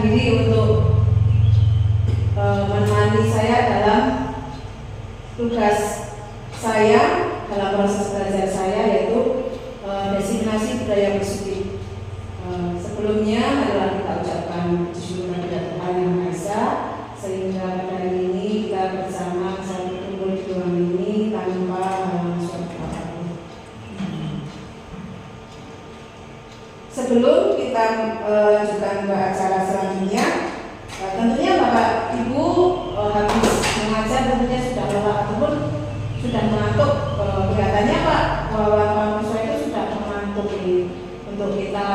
diri untuk menemani saya dalam tugas saya dalam proses belajar saya, yaitu designasi budaya bersuci. Sebelumnya adalah kita ucapkan syukur kepada Tuhan Yang Maha Esa, sehingga pada hari ini kita bersama bisa berkumpul di ruang ini tanpa suatu apapun. Sebelum kita lanjutkan ke acara selanjutnya, tentunya Bapak Ibu habis mengajar tentunya sudah lelah ataupun sudah mengantuk. Kelihatannya Pak bahwa mahasiswa itu sudah mengantuk untuk kita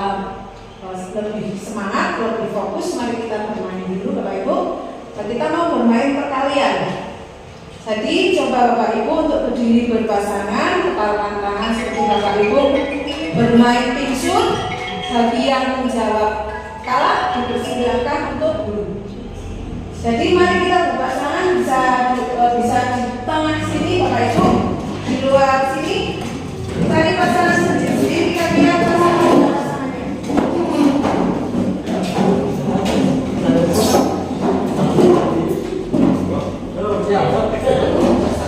lebih semangat, lebih fokus. Mari kita bermain dulu Bapak Ibu. Kita mau bermain perkalian. Jadi coba Bapak Ibu untuk berdiri berpasangan, kepalkan tangan seperti Bapak Ibu bermain pingsun. Bagi yang menjawab kalah dipersilakan untuk dulu. Jadi mari kita berpasangan, bisa di tengah sini Bapak Ibu, di luar sini. Cari pasangan sendiri, kira-kira pasangannya.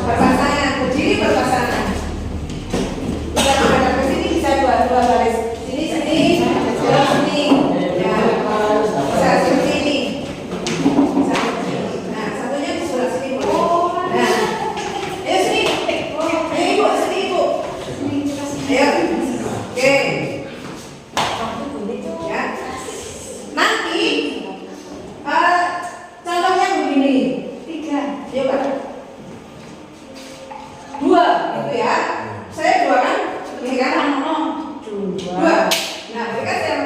Berpasangan, berdiri berpasangan. Bisa menghadap ke sini, bisa dua-dua baris. Sini, ya, bisa seperti ini. Nah, satunya di sebelah sini. Nah, ayo sini. Ayo Ibu, sini Ibu. Ayo. Oke. Ya. Nanti contohnya begini. 3. Ayo Pak. 2, gitu ya. Saya 2 kan? Ini kan? 2. Nah, mereka saya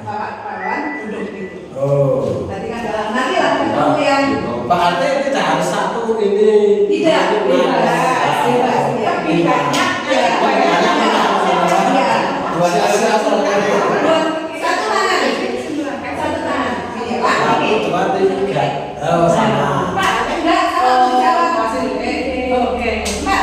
Bapak Pawan duduk gitu. Oh. Tadi kan nanti lah ketemu yang Pak Arte tidak harus satu ini. tidak bebas. Bedanya ya. Satu tangan. Iya Pak. Oh, sama. Pak, enggak salah jawab. Oke. Mbak,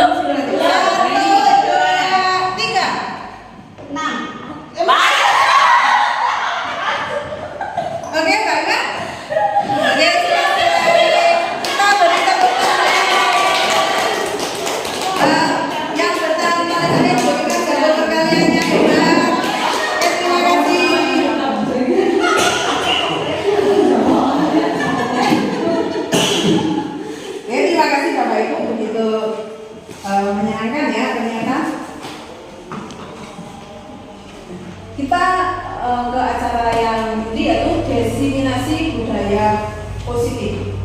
Belum. Satu, dua, tiga. 6. Oke, baiklah. Oke, kita beri tepuk tangan. Yang bertanya tadi berikan jawaban perkaliannya hebat. Terima kasih. Oke, terima kasih Bapak Ibu begitu menyenangkan ya ternyata. Kita ke acara yang ini yaitu diseminasi budaya positif.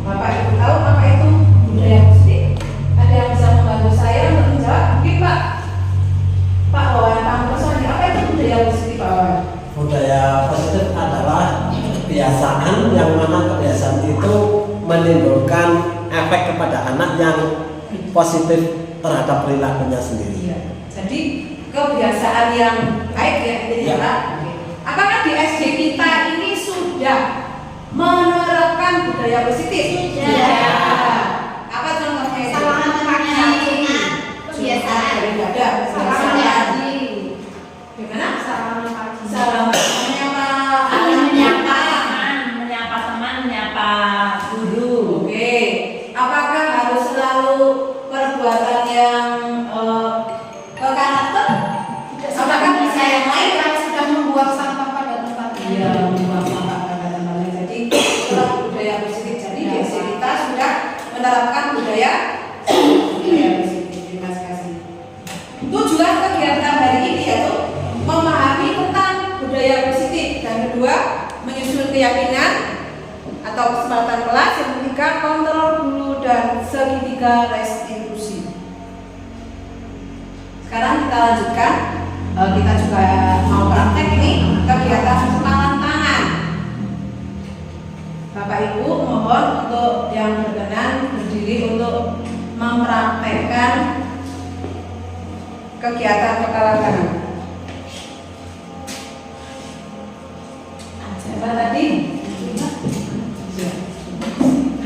Bapak Ibu tahu apa itu budaya positif? Ada yang bisa membantu saya untuk menjawab? Mungkin Pak Wawan, Pak Personi, apa itu budaya positif Pak Wawan? Budaya positif adalah kebiasaan yang mana kebiasaan itu menimbulkan efek kepada anak yang positif terhadap perilakunya sendiri. Iya. Jadi kebiasaan yang baik ya intinya Ya. Pak. Apakah di SD kita ini sudah menerapkan budaya positif? Sudah. Apa contohnya itu? Salaman pagi. Kebiasaan. Ada. Salaman pagi. Gimana? Salaman pagi. Salam menyapa. Saling menyapa teman, menyapa teman, menyapa guru. Oke. Apakah harus selalu perbuatan yang ke karakter? Apakah bisa yang lain? Yang sudah membuang sampah pada tempatnya. Iya, membuang sampah pada tempatnya. Jadi itulah budaya positif. Jadi di SD kita sudah menerapkan budaya positif. Terima kasih. Tujuan kegiatan hari ini yaitu memahami tentang budaya positif. Dan kedua, menyusun keyakinan atau kesempatan kelas. Yang ketiga, kontrol dulu dan segitiga restitusi. Sekarang kita lanjutkan. Kita juga mau praktek ini kegiatan kepalan tangan. Bapak Ibu mohon untuk yang berkenan berdiri untuk mempraktekkan kegiatan kepalan tangan. Siapa tadi?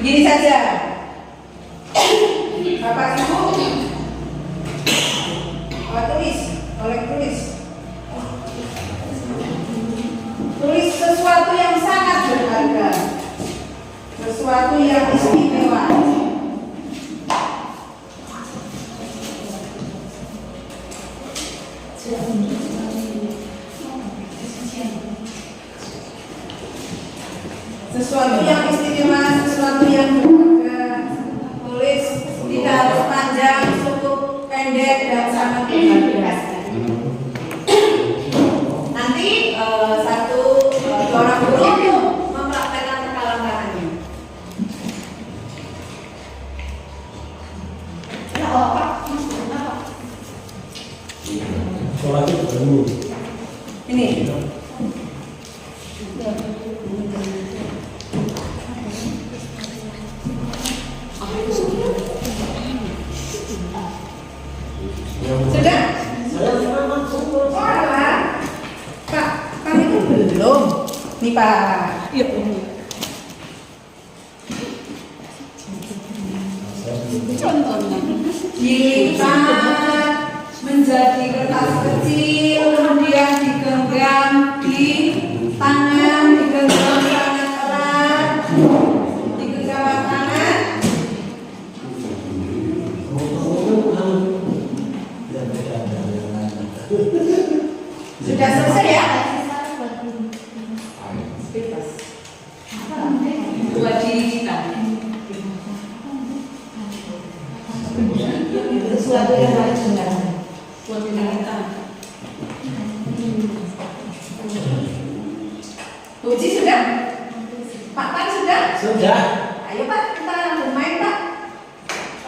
Begini saja. Bapak Ibu tulis sesuatu yang sangat berharga, sesuatu yang istimewa. Sesuatu yang istimewa, sesuatu yang berharga. Tulis tidak harus panjang, cukup pendek dan sangat berharga. Nanti dua orang guru untuk mempraktekkan kepalan tangannya. Soalnya bertemu. Ini. Sudah? Pak, kami itu belum. Nih Pak. Yuk. Contohnya dilipat menjadi kertas kecil, kemudian digenggam di tangan, digenggam sangat erat, digenggam tangan. Sudah selesai ya? Bebas. Buat diri kita. Sesuatu yang harus benar. Buat diri kita. Uji sudah? Pak Pan sudah? Sudah. Ayo Pak, kita bermain Pak.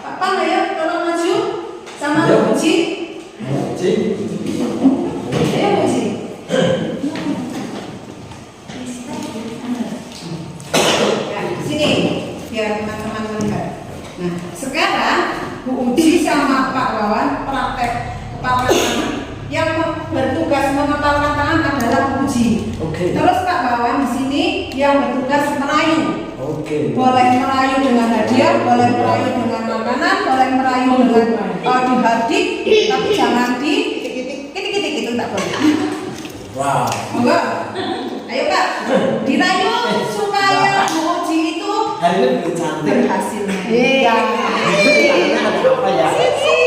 Pak Pan ayo tolong maju sama Ayo. Uji. Cik. Ayo Uji. Sini biar teman-teman melihat. Nah, sekarang Bu Uji sama Pak Wawan praktek kepalan tangan. Yang bertugas mengepalkan tangan adalah Bu Uji. Oke. Terus Pak Wawan di sini yang bertugas merayu. Oke. Boleh merayu dengan hadiah, boleh merayu dengan makanan, dengan dihadik, tapi jangan di titik-titik itu tak boleh. Wow. Monggo. Ayo Kak, dirayu supaya Bu Uji itu Hari ini begitu cantik. berhasil. Iya. Ini ada apa ya? Sisi.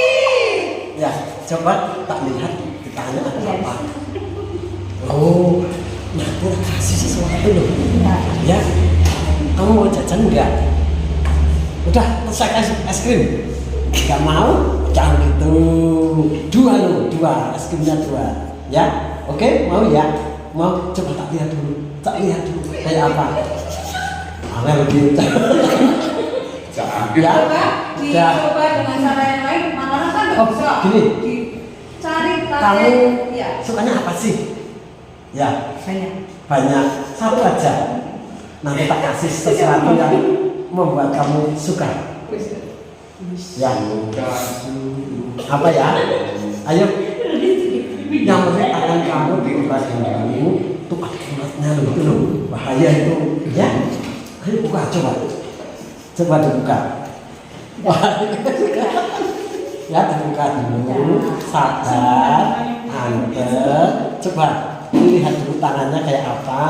Ya, coba tak lihat ditanya ada apa. Oh, nah aku kasih sesuatu loh. Ya, kamu mau jajan enggak? Udah, saya kasih es krim. Enggak mau? Jangan gitu. Dua loh, dua. Es krimnya dua. Ya, oke, mau ya? Mau? Coba tak lihat dulu. Tak lihat dulu. Kayak apa? Aneh begitu. Ya, Dicoba dengan cara yang lain, makanan kan nggak Oh, bisa. gini. Dicari pakai. Kamu Ya. sukanya apa sih? Ya, Banyak. banyak. Satu aja. Nanti tak kasih sesuatu yang membuat kamu suka. Ya. Apa ya? Ayo. Yang penting tangan kamu diubah kamu. Tuh ada ulatnya loh, itu loh. Bahaya itu. Ya. Ayo buka coba. Coba dibuka. Ya dibuka dulu. Sadar. Antep. Coba lihat dulu tangannya kayak apa.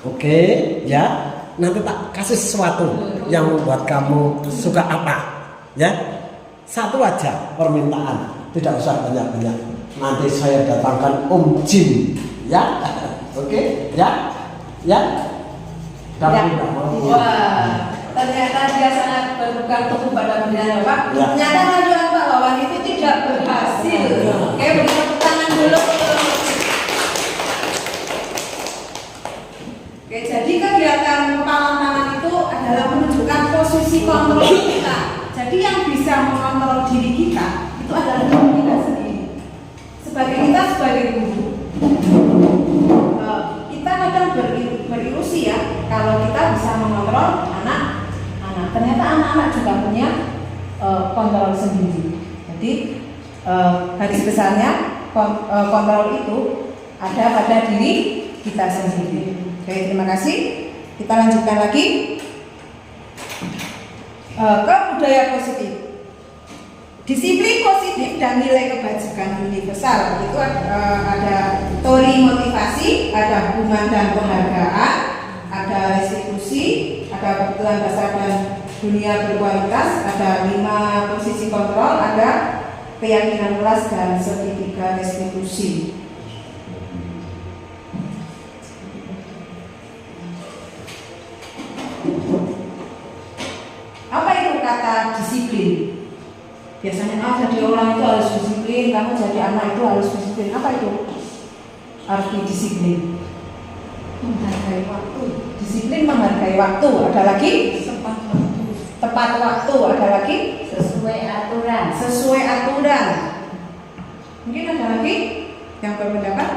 Oke, ya. Nanti tak kasih sesuatu yang membuat kamu suka apa. Ya. Satu aja permintaan. Tidak usah banyak-banyak. Nanti saya datangkan Om Jin. Ya. Oke, ya. Ya. Kamu tidak mau. Wah, ternyata dia sangat berpegang teguh pada pendiriannya Pak. Ya. Ternyata rajuan Pak Wawan itu tidak berhasil. Oke, beri tepuk tangan dulu. Oke, jadi kegiatan kepalan tangan itu adalah menunjukkan posisi kontrol kita. Jadi yang bisa mengontrol diri kita itu adalah diri kita sendiri. Sebagai guru, kita kadang berilusi ya kalau kita bisa mengontrol anak-anak. Ternyata anak-anak juga punya kontrol sendiri. Jadi garis besarnya kontrol itu ada pada diri kita sendiri. Oke, terima kasih. Kita lanjutkan lagi ke budaya positif. Disiplin positif dan nilai kebajikan universal itu ada teori motivasi, ada hubungan dan penghargaan, ada restitusi, ada kebutuhan dasar dan dunia berkualitas, ada 5 posisi kontrol, ada keyakinan kelas dan sertifikat restitusi. Apa itu kata disiplin? Biasanya jadi orang itu harus disiplin, kamu jadi anak itu harus disiplin. Apa itu arti disiplin? Menghargai waktu. Disiplin menghargai waktu. Ada lagi? Tepat waktu. Ada lagi? Sesuai aturan. Sesuai aturan. Mungkin ada lagi yang berpendapat?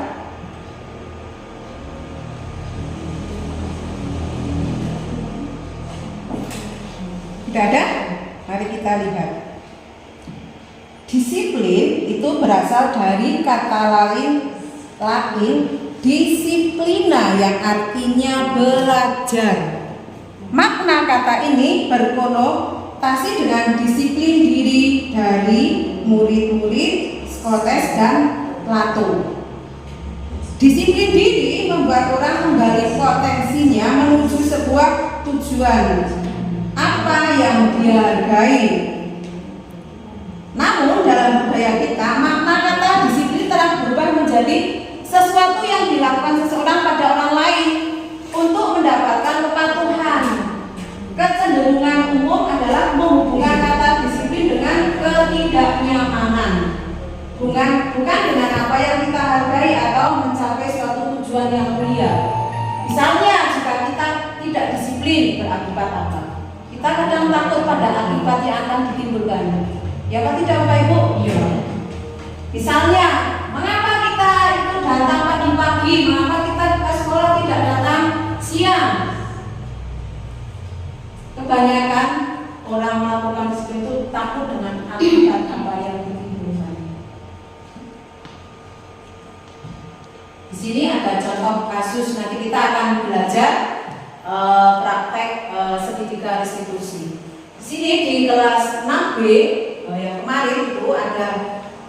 Tidak ada? Mari kita lihat. Disiplin itu berasal dari kata Latin disiplina yang artinya belajar. Makna kata ini berkonotasi dengan disiplin diri dari murid-murid Skotes dan Plato. Disiplin diri membuat orang menggali potensinya menuju sebuah tujuan apa yang dihargai. Namun dalam budaya kita, makna kata disiplin telah berubah menjadi sesuatu yang dilakukan seseorang pada orang lain untuk mendapatkan kepatuhan. Kecenderungan umum adalah menghubungkan kata disiplin dengan ketidaknyamanan, bukan dengan apa yang kita hargai atau mencapai suatu tujuan yang mulia. Misalnya, jika kita tidak disiplin, berakibat apa? Kita kadang takut pada akibat yang akan ditimbulkan. Ya Pak, tidak Bapak Ibu? Iya. Misalnya, mengapa kita itu datang pagi-pagi, mengapa kita ke sekolah tidak datang siang? Kebanyakan orang melakukan seperti itu takut dengan akibat apa yang ditimbulkan. Di sini ada contoh kasus, nanti kita akan belajar praktek segitiga restitusi. Di sini di kelas 6B yang kemarin kemarin itu ada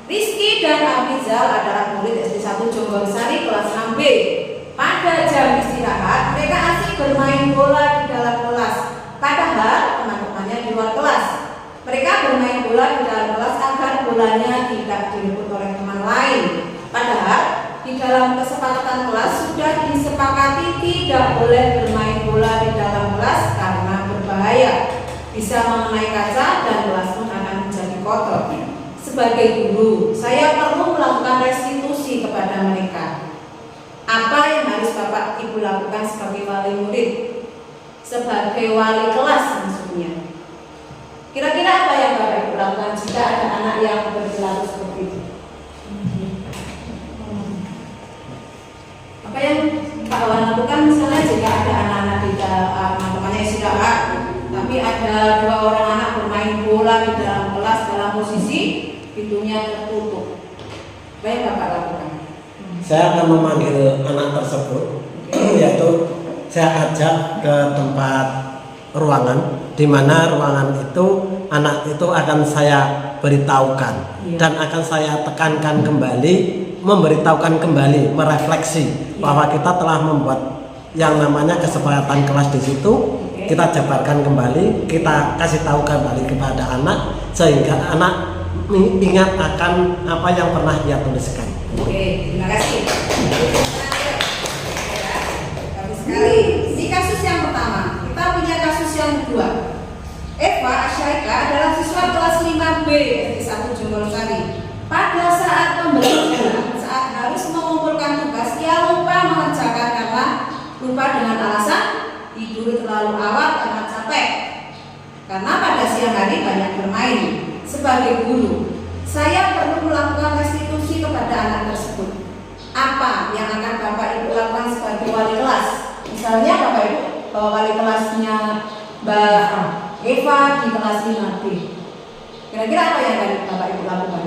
Rizky dan Afizal adalah murid SD 1 Jonggolsari kelas 6B. Pada jam istirahat mereka asik bermain bola di dalam kelas, padahal teman-temannya di luar kelas. Mereka bermain bola di dalam kelas agar bolanya tidak direbut oleh teman lain. Padahal di dalam kesepakatan kelas sudah disepakati tidak boleh bermain bola di dalam kelas karena berbahaya, bisa mengenai kaca dan kelas pun akan menjadi kotor. Sebagai guru, saya perlu melakukan restitusi kepada mereka. Apa yang harus Bapak Ibu lakukan sebagai wali murid, sebagai wali kelas maksudnya? Kira-kira apa yang Bapak Ibu lakukan jika ada anak yang berperilaku seperti itu? Apa yang Pak Wan lakukan misalnya jika ada anak-anak di teman-temannya istirahat, tapi ada 2 orang anak bermain bola di dalam kelas dalam posisi pintunya tertutup. Apa yang Bapak lakukan? Saya akan memanggil anak tersebut, yaitu saya ajak ke tempat ruangan, di mana ruangan itu anak itu akan saya beritahukan dan akan saya tekankan kembali, memberitahukan kembali, merefleksi bahwa kita telah membuat yang namanya kesepakatan kelas di situ. Kita jabarkan kembali, kita kasih tahu kembali kepada anak sehingga anak ingat akan apa yang pernah dia tuliskan. Oke, terima kasih. Bagus sekali. Ini kasus yang pertama. Kita punya kasus yang kedua. Eva Asyaika adalah siswa kelas 5B SD 1 Jonggolsari. Pada saat pembelajaran, saat harus mengumpulkan tugas, ia lupa mengerjakan karena lupa dengan alasan tidur terlalu awal karena capek. Karena pada siang hari banyak bermain. Sebagai guru, saya perlu melakukan restitusi kepada anak tersebut. Apa yang akan Bapak Ibu lakukan sebagai wali kelas? Misalnya Bapak Ibu wali kelasnya Mbak Eva di kelas 5B. Kira-kira apa yang akan Bapak Ibu lakukan?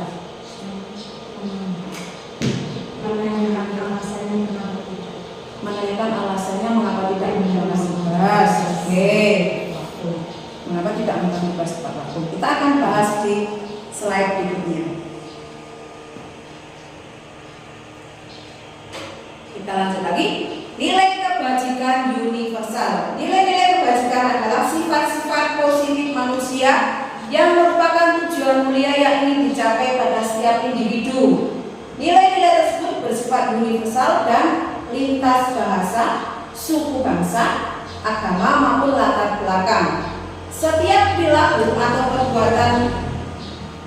Menanyakan alasannya mengapa tidak menjelaskan tugas. Oke. Mengapa tidak menjelaskan tugas tepat waktu? Kita akan bahas di slide berikutnya. Kita lanjut lagi. Nilai kebajikan universal. Nilai-nilai kebajikan adalah sifat-sifat positif manusia yang merupakan tujuan mulia yang ingin dicapai pada setiap individu. Nilai-nilai tersebut bersifat universal dan lintas bahasa, suku bangsa, agama maupun latar belakang. Setiap perilaku atau perbuatan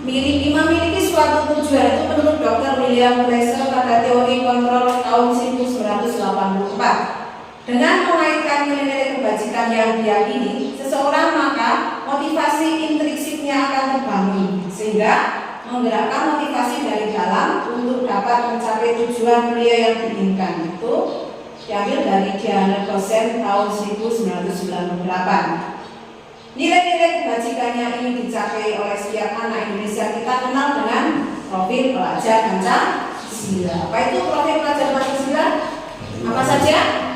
memiliki suatu tujuan. Itu menurut Dr. William Glasser pada teori kontrol tahun 1984. Dengan mengaitkan nilai-nilai kebajikan yang diyakini seseorang, maka motivasi intrinsiknya akan terbangun sehingga menggerakkan motivasi dari dalam untuk dapat mencapai tujuan mulia yang diinginkan. Itu diambil dari Diana Dosen tahun 1998. Nilai-nilai kebajikannya ini dicapai oleh setiap anak Indonesia kita kenal dengan profil pelajar Pancasila. Apa itu profil pelajar Pancasila? Apa saja?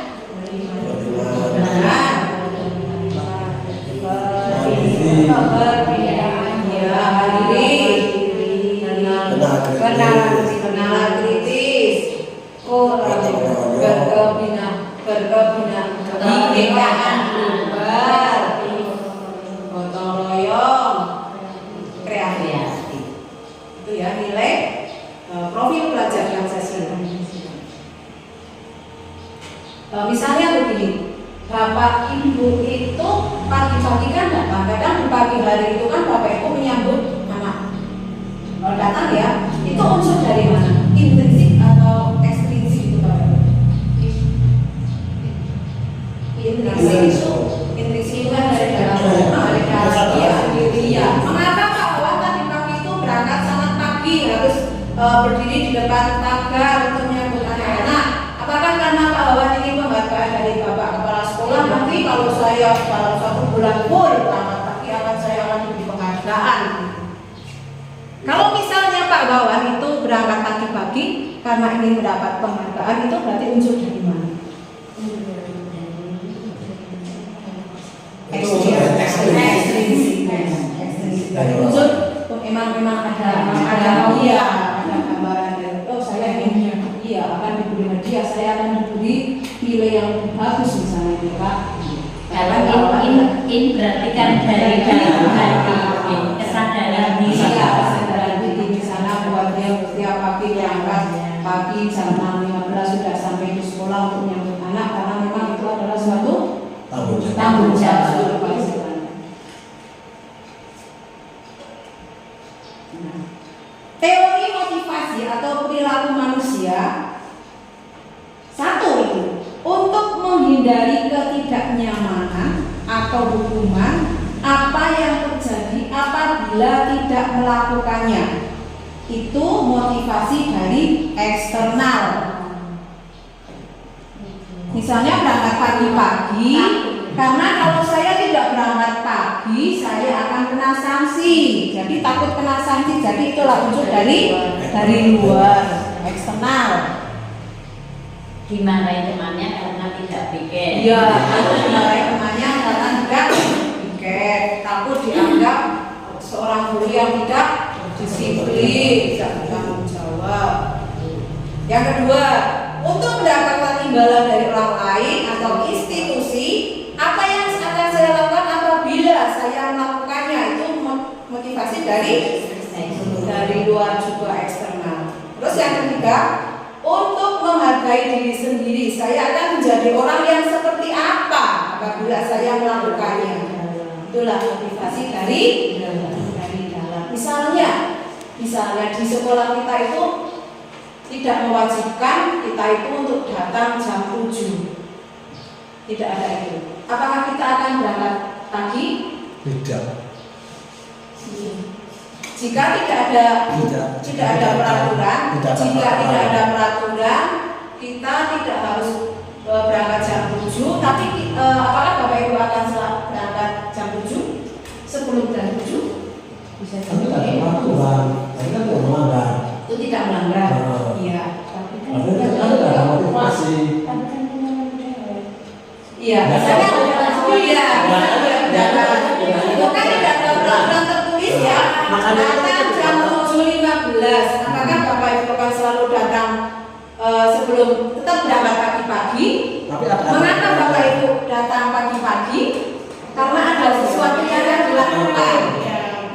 Kenalan kritis, kebinekaan global, gotong royong, kreatif. Itu ya nilai profil pelajar Pancasila. Misalnya begini, Bapak Ibu itu pagi-pagi kan datang, kadang di pagi hari itu kan Bapak Ibu menyambut anak. Kalau datang ya, itu unsur dari mana? Intrinsik atau ekstrinsik itu Bapak Ibu? Intrinsik itu kan dari dalam rumah, dari dalam dia. Mengapa Pak Wan tadi pagi itu berangkat sangat pagi, harus berdiri di depan pagar untuk menyambut anak-anak? Apakah karena Pak Wan ini penghargaan dari Bapak Kepala Sekolah? Nanti kalau saya dalam 1 bulan full tamat pagi saya akan diberi penghargaan. Kalau misalnya Pak Wawan itu berangkat pagi-pagi karena ingin mendapat penghargaan, itu berarti unsur dari mana? Ekstrinsik. Unsur memang ada iya, ada gambaran dari oh saya ingin iya akan diberi hadiah, saya akan diberi nilai yang bagus misalnya gitu Pak. Kalau in berarti kan dari hati kesadaran diri. Iya, kesadaran diri misalnya buat dia setiap pagi berangkat pagi jam 6.15 sudah sampai di sekolah untuk menyambut anak karena memang itu adalah suatu tanggung jawab seluruh kewajiban. Teori motivasi atau perilaku manusia satu itu untuk menghindari ketidaknyamanan atau hukuman apa yang terjadi apabila tidak melakukannya. Itu motivasi dari eksternal. Misalnya berangkat pagi-pagi, karena kalau saya tidak berangkat pagi, saya akan kena sanksi. Jadi takut kena sanksi. Jadi itulah wujud dari luar, eksternal. Dimarahin temannya karena tidak piket. Iya, dimarahin temannya karena tidak piket. Takut dianggap seorang guru yang tidak disiplin, tidak bertanggung jawab. Yang kedua, untuk mendapatkan imbalan dari orang lain atau institusi, apa yang akan saya lakukan apabila saya melakukannya itu motivasi dari luar juga eksternal. Terus yang ketiga, untuk menghargai diri sendiri, saya akan menjadi orang yang seperti apa apabila saya melakukannya. Itulah motivasi dari dalam. Misalnya di sekolah kita itu tidak mewajibkan kita itu untuk datang jam 7. Tidak ada itu. Apakah kita akan berangkat pagi? Tidak. Jika tidak ada peraturan, kita tidak harus berangkat jam 7. Tapi apakah Bapak Ibu akan berangkat jam 7? Sebelum jam 7? Bisa Tapi ada peraturan, tapi kan tidak melanggar. Itu tidak melanggar. Iya. Tapi kan ada motivasi. Iya. Misalnya, itu kan tidak ada peraturan tertulis ya. Datang jam 7.15. Apakah Bapak Ibu akan selalu datang sebelum tetap berangkat pagi-pagi? Mengapa Bapak Ibu datang pagi-pagi? Karena ada sesuatu yang akan dilakukan.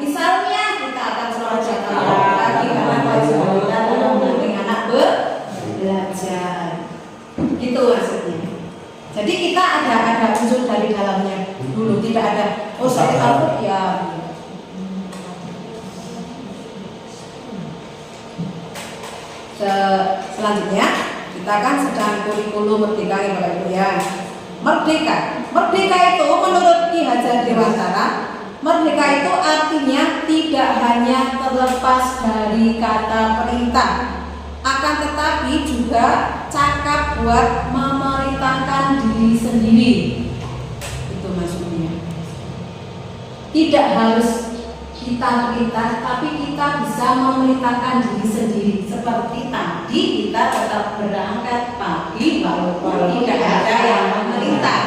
Misalnya kita akan selalu datang pagi karena kewajiban kita adalah membimbing anak belajar. Gitu maksudnya. Jadi kita ada unsur dari dalamnya dulu, tidak ada oh saya takut ya. Selanjutnya kita kan sedang kurikulum merdeka ya Bapak Ibu ya. Merdeka itu menurut Ki Hajar Dewantara, merdeka itu artinya tidak hanya terlepas dari kata perintah, akan tetapi juga cakap buat memerintahkan diri sendiri. Itu maksudnya. Tidak harus kita perintah, tapi kita bisa memerintahkan diri sendiri. Seperti tadi kita tetap berangkat pagi walaupun tidak ada yang memerintah.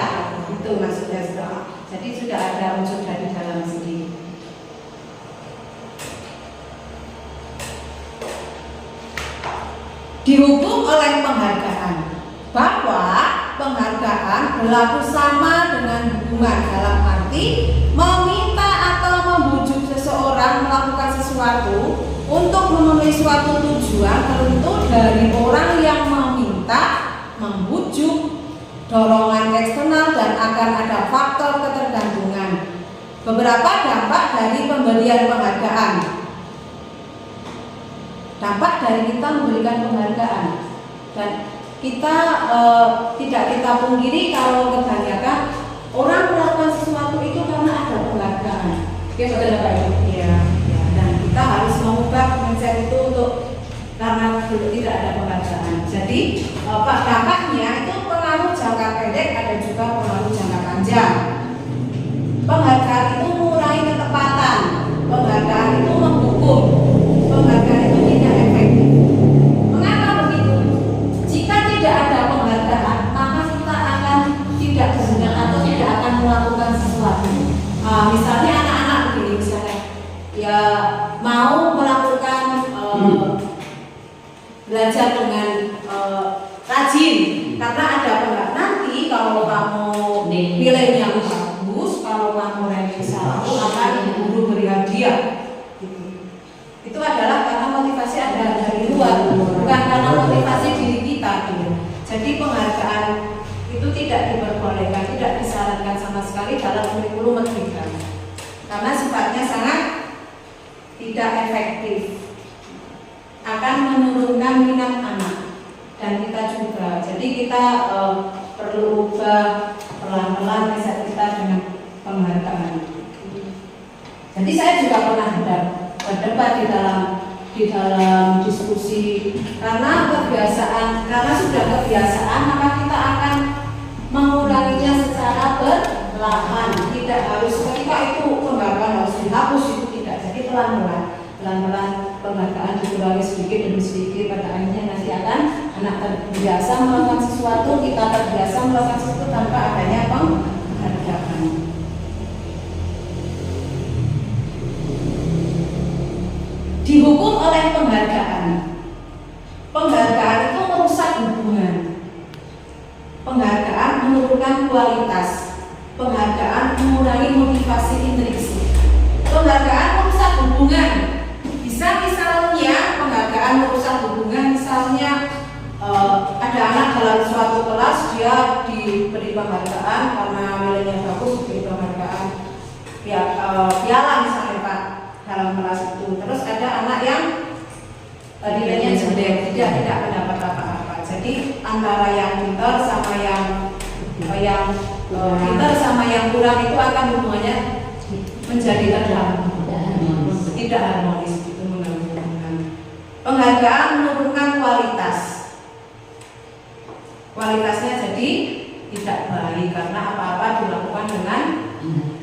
Itu maksudnya. Jadi sudah ada unsur dari dalam sendiri. Dihukum oleh penghargaan, bahwa penghargaan berlaku sama dengan hubungan dalam arti meminta atau membujuk seseorang melakukan sesuatu untuk memenuhi suatu tujuan tertentu dari orang yang meminta, membujuk, dorongan eksternal, dan akan ada faktor ketergantungan. Beberapa dampak dari pemberian penghargaan. Dampak dari kita memberikan penghargaan, dan kita tidak kita pungkiri kalau kebanyakan orang melakukan sesuatu itu karena ada penghargaan. Ya betul Pak Ibu. Ya. Dan kita harus mengubah mindset itu untuk karena dulu tidak ada penghargaan. Jadi dampaknya itu pengaruh jangka pendek, ada juga pengaruh jangka panjang. Penghargaan itu mengurangi ketepatan, penghargaan itu menghukum, penghargaan itu tidak efektif. Mengapa begitu? Jika tidak ada penghargaan, maka kita akan tidak bergerak atau tidak akan melakukan sesuatu. Misalnya anak-anak begini, misalnya, ya mau melakukan belajar dengan rajin, karena ada apa nanti kalau kamu nilainya yang bagus, kalau kamu ranking 1 akan guru beri hadiah. Itu adalah karena motivasi ada dari luar, bukan karena motivasi diri kita. Jadi penghargaan itu tidak diperbolehkan, tidak disarankan sama sekali dalam kurikulum merdeka, karena sifatnya sangat tidak efektif, akan menurunkan minat anak dan kita juga. Jadi kita perlu ubah pelan-pelan mindset kita dengan penghargaan. Jadi saya juga pernah berdebat di dalam diskusi, karena sudah kebiasaan maka kita akan menguranginya secara perlahan. Tidak harus ketika itu penghargaan harus dihapus, itu tidak. Jadi pelan-pelan penghargaan dikurangi sedikit demi sedikit, pada akhirnya nanti akan anak terbiasa melakukan sesuatu, kita terbiasa melakukan sesuatu tanpa adanya penghargaan. Dihukum oleh penghargaan. Penghargaan itu merusak hubungan. Penghargaan menurunkan kualitas. Penghargaan mengurangi motivasi intrinsik. Penghargaan merusak hubungan. Bisa misalnya penghargaan merusak hubungan, misalnya ada anak dalam suatu kelas, dia diberi penghargaan karena nilainya bagus, diberi penghargaan piala misalnya Pak dalam kelas itu. Terus ada anak yang nilainya jelek, tidak mendapat apa-apa. Jadi antara yang pintar sama yang pintar sama yang kurang itu akan hubungannya menjadi tidak harmonis. Penghargaan menurunkan kualitasnya jadi tidak baik, karena apa-apa dilakukan dengan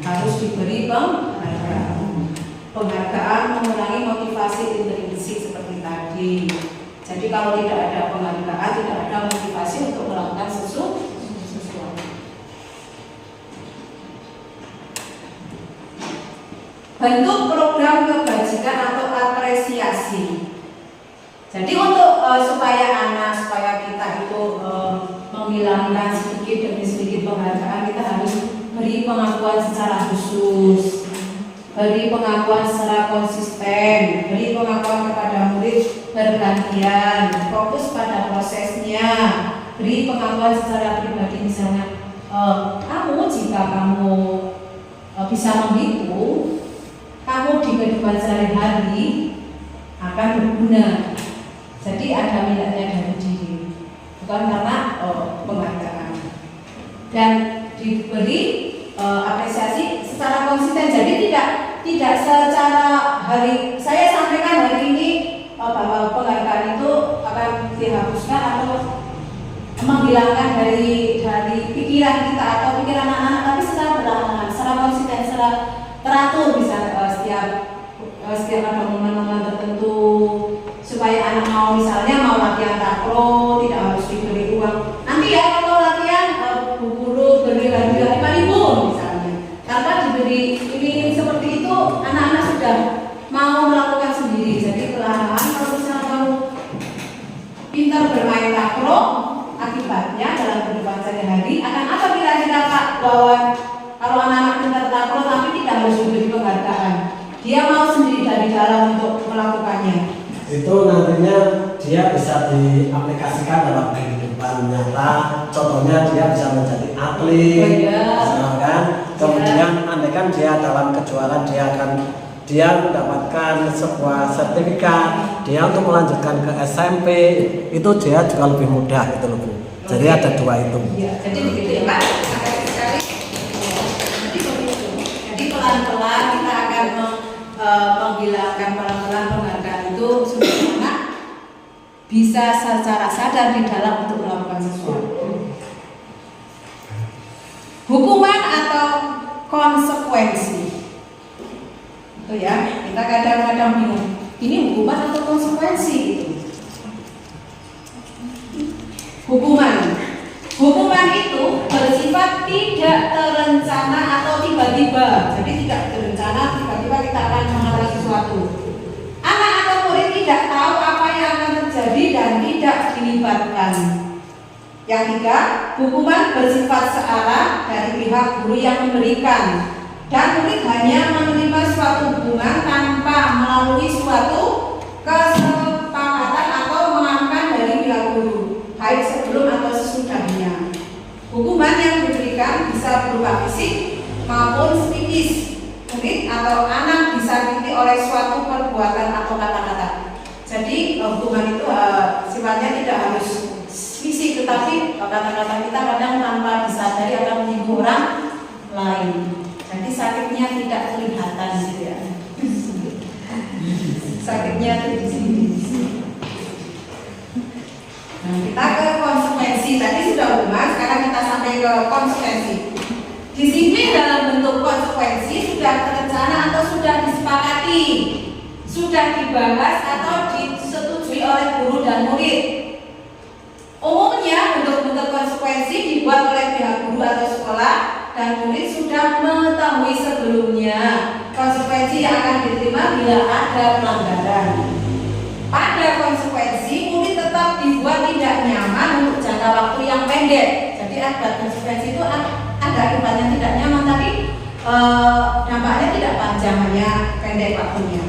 harus diberi penghargaan. Penghargaan mengurangi motivasi intrinsik seperti tadi. Jadi kalau tidak ada penghargaan, tidak ada motivasi untuk melakukan sesuatu. Bentuk program kebajikan atau apresiasi. Jadi untuk supaya kita itu menghilangkan sedikit demi sedikit penghargaan, kita harus beri pengakuan secara khusus, beri pengakuan secara konsisten, beri pengakuan kepada murid bergantian, fokus pada prosesnya, beri pengakuan secara pribadi. Misalnya jika kamu bisa menghitung, kamu di kehidupan sehari-hari akan berguna. Jadi ada minatnya dari diri, bukan karena penghargaan. Dan diberi apresiasi secara konsisten. Jadi tidak secara hari saya sampaikan hari ini bahwa penghargaan itu akan dihapuskan atau menghilangkan dari pikiran kita atau pikiran anak-anak, tapi secara berlangsung, secara konsisten, secara teratur, bisa setiap ada momen-momen tertentu, supaya anak mau latihan takraw tidak harus diberi uang. Nanti ya kalau latihan Bu Guru beri hadiah 5.000 misalnya. Tanpa diberi ini seperti itu, anak-anak sudah mau melakukan sendiri. Jadi perlahan kalau misalnya kamu pintar bermain takraw, akibatnya dalam kehidupan sehari-hari akan apa kira-kira Pak Wawan? Kalau anak-anak pintar takraw tapi tidak harus diberi penghargaan, dia mau sendiri dari dalam untuk melakukannya. Itu nantinya dia bisa diaplikasikan dalam kehidupan nyata. Contohnya dia bisa menjadi atlet, misalkan. Kemudian andaikan dia dalam kejuaraan, dia mendapatkan sebuah sertifikat, dia untuk melanjutkan ke SMP, itu dia juga lebih mudah gitu loh Bu. Jadi ada dua itu. Ya, jadi begitu ya Pak. Makasih sekali. Jadi begitu. Jadi pelan-pelan kita akan menghilangkan pelan-pelan penghargaan itu supaya bisa secara sadar di dalam untuk melakukan sesuatu. Hukuman atau konsekuensi. Itu ya, kita kadang-kadang bingung. Ini hukuman atau konsekuensi itu? Hukuman itu bersifat tidak terencana atau tiba-tiba. Jadi tidak terencana, tiba-tiba kita akan mengalami sesuatu. terjadi dan tidak dilibatkan. Yang tiga, hukuman bersifat searah dari pihak guru yang memberikan, dan murid hanya menerima suatu hukuman tanpa melalui suatu kesepakatan atau mengamankan dari pihak guru, baik sebelum atau sesudahnya. Hukuman yang diberikan bisa berupa fisik maupun psikis. Murid atau anak disakiti oleh suatu perbuatan atau kata-kata. Jadi hukuman itu sifatnya tidak harus fisik, tetapi kata-kata kita kadang tanpa disadari akan menyinggung orang lain. Jadi sakitnya tidak kelihatan gitu ya. Sakitnya itu di sini. Nah, kita ke konsekuensi. Tadi sudah hukuman, sekarang kita sampai ke konsekuensi. Disiplin dalam bentuk konsekuensi sudah terencana atau sudah disepakati, sudah dibahas atau disetujui oleh guru dan murid. Umumnya bentuk-bentuk konsekuensi dibuat oleh pihak guru atau sekolah dan murid sudah mengetahui sebelumnya konsekuensi yang akan diterima bila ada pelanggaran. Pada konsekuensi, murid tetap dibuat tidak nyaman untuk jangka waktu yang pendek. Jadi ada konsekuensi itu ada akibatnya tidak nyaman, tapi dampaknya tidak panjang, hanya pendek waktunya.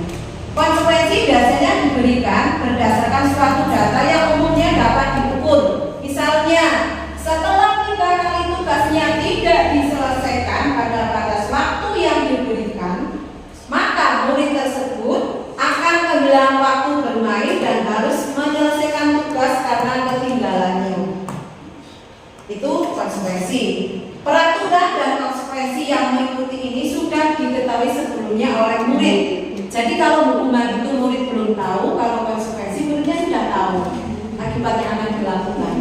Konsekuensi biasanya diberikan berdasarkan suatu data yang umumnya dapat diukur. Misalnya, setelah 3 kali tugasnya tidak diselesaikan pada batas waktu yang diberikan, maka murid tersebut akan kehilangan waktu bermain dan harus menyelesaikan tugas karena ketinggalannya. Itu konsekuensi. Peraturan dan konsekuensi yang mengikuti ini sudah diketahui sebelumnya oleh murid. Jadi kalau hukuman itu murid belum tahu, kalau konsekuensi muridnya sudah tahu akibat yang akan dilakukan.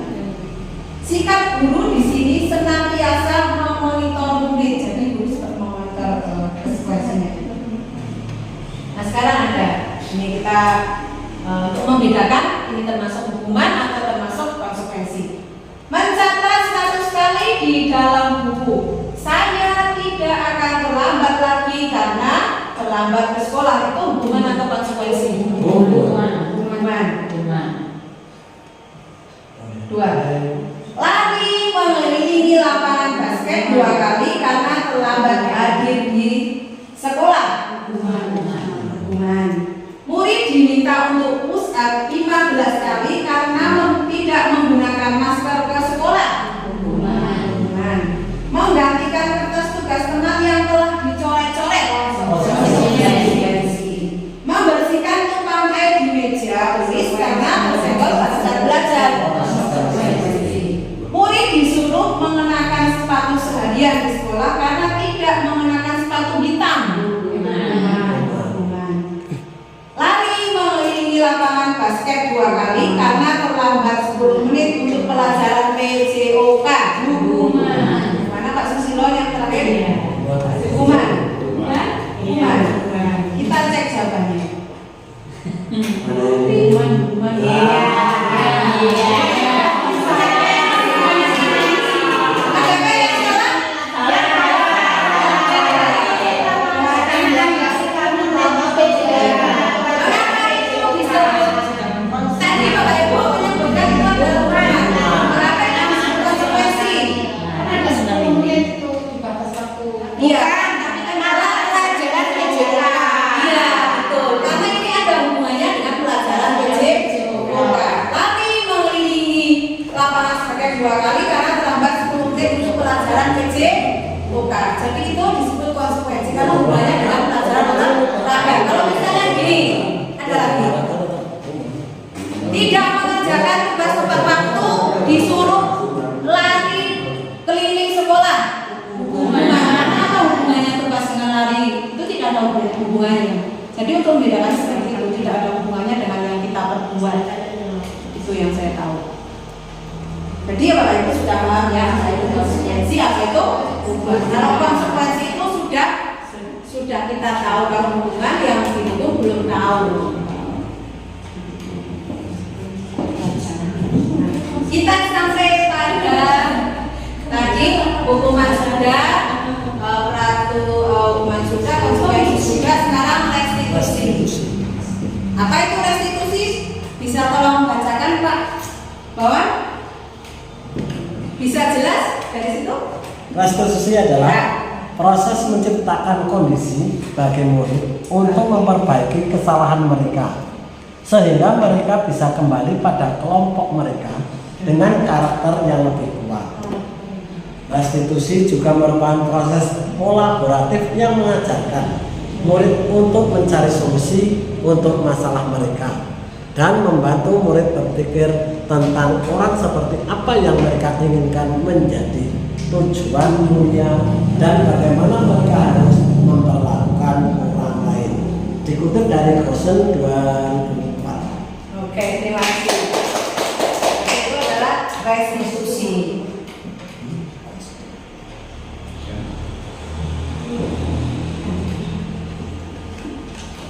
Sikap guru di sini senantiasa memonitor murid, jadi guru seperti memonitor konsekuensinya. Nah sekarang ada, ini kita untuk membedakan ini termasuk hukuman atau termasuk konsekuensi. Mencatat 100 kali di dalam buku, saya tidak akan terlambat lagi karena terlambat ke sekolah. Itu hukuman atau konsekuensi? Hukuman. Dua. Lari mengelilingi lapangan basket 2 kali karena terlambat hadir di sekolah. Hukuman. Murid diminta untuk push up 15 kali karena tidak menggunakan masker ke sekolah. Hukuman. Menggantikan kertas tugas teman yang telah dicoret-coret. Membersihkan tumpang air di meja tulis karena tersenggol pada saat belajar. Murid disuruh mengenakan sepatu seharian di sekolah karena tidak mengenakan sepatu hitam. Lari mengelilingi lapangan basket 2 kali karena terlambat 10 menit untuk pelajaran PJOK. Hukuman. Mana Pak Susilo yang terakhir? Hukuman. Hukuman. Kita cek jawabannya. Hukuman. Iya. Iya, tapi kan ada pelajaran PJOK. Iya, betul. Karena ini ada hubungannya dengan pelajaran PJOK. Tapi mengelilingi lapangan basket 2 kali karena terlambat 10 menit untuk pelajaran PJOK. Jadi itu disebut konsekuensi karena hubungannya dengan pelajaran olahraga. Kalau misalnya gini, ada lagi. Tidak mengerjakan tugas tepat waktu, disuruh lari keliling sekolah. Lari itu tidak ada hubungannya. Jadi untuk membedakan seperti itu tidak ada hubungannya dengan yang kita perbuat. Itu yang saya tahu. Jadi Bapak Ibu sudah paham ya apa itu konsekuensi, apa itu hubungan. Kalau konsekuensi itu sudah kita tahu, kalau hubungan yang itu belum tahu. Kita sampai pada tadi hukuman sudah, hukuman sudah, konsekuensi sudah, sekarang restitusi. Apa itu restitusi? Bisa tolong baca Pak Bawan? Bisa jelas dari situ? Restitusi adalah proses menciptakan kondisi bagi murid untuk memperbaiki kesalahan mereka sehingga mereka bisa kembali pada kelompok mereka dengan karakter yang lebih kuat. Restitusi juga merupakan proses kolaboratif yang mengajarkan murid untuk mencari solusi untuk masalah mereka dan membantu murid berpikir tentang orang seperti apa yang mereka inginkan menjadi tujuan mulia dan bagaimana mereka harus memperlakukan orang lain. Dikutip dari Gosen 2004. Oke, terima kasih. Itu adalah restitusi.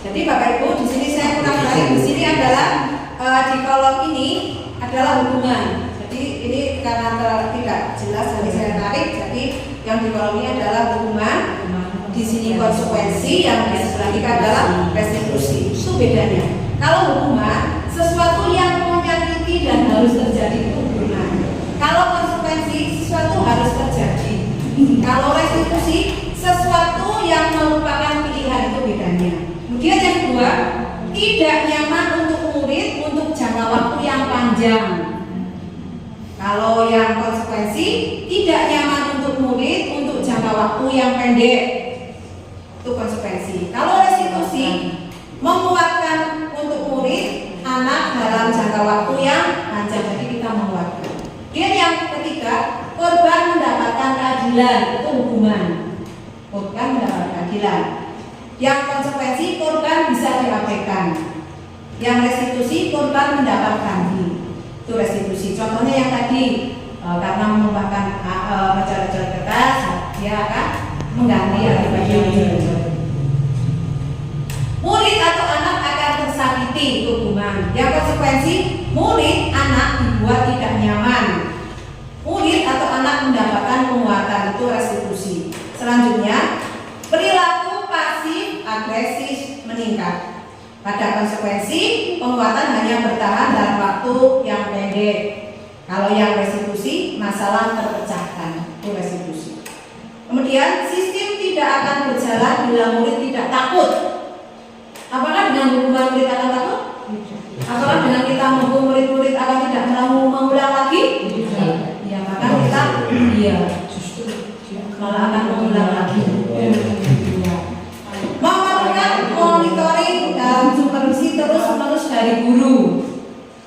Jadi Bapak Ibu, di sini saya kurang balik. Di sini adalah di kolom ini adalah hubungan. Jadi ini karena tidak jelas jadi saya tarik. Jadi yang di kolom ini adalah hubungan. Di sini konsekuensi, yang di sebelah kita adalah restitusi. Itu bedanya. Kalau hubungan, sesuatu yang menyakiti dan harus terjadi itu hubungan. Kalau konsekuensi, sesuatu harus terjadi. Kalau restitusi, sesuatu yang merupakan pilihan, itu bedanya. Kemudian yang kedua, tidak nyaman untuk murid untuk jangka waktu yang panjang. Kalau yang konsekuensi, tidak nyaman untuk murid untuk jangka waktu yang pendek. Itu konsekuensi. Kalau restitusi, menguatkan untuk murid anak dalam jangka waktu yang panjang. Jadi kita menguatkan. Kemudian yang ketiga, korban mendapatkan keadilan. Itu hubungan. Korban mendapat keadilan. Yang konsekuensi, korban bisa diabaikan. Yang restitusi, korban mendapat ganti. Itu restitusi. Contohnya yang tadi, karena merupakan majalah-majalah kertas, dia akan mengganti akibat yang murid atau anak akan tersakiti, itu hubungan. Yang konsekuensi, murid anak dibuat tidak nyaman. Murid atau anak mendapatkan penguatan, itu restitusi. Selanjutnya, perilaku pasif agresif meningkat. Pada konsekuensi, penguatan hanya bertahan dalam waktu yang pendek. Kalau yang restitusi, masalah terpecahkan, itu restitusi. Kemudian, sistem tidak akan berjalan bila murid tidak takut. Apakah dengan hukuman murid akan takut? Apakah dengan kita menghukum murid-murid akan tidak mengulang lagi? Ya, maka kita malah akan mengulang lagi. Memerlukan monitoring dan supervisi terus-menerus dari guru.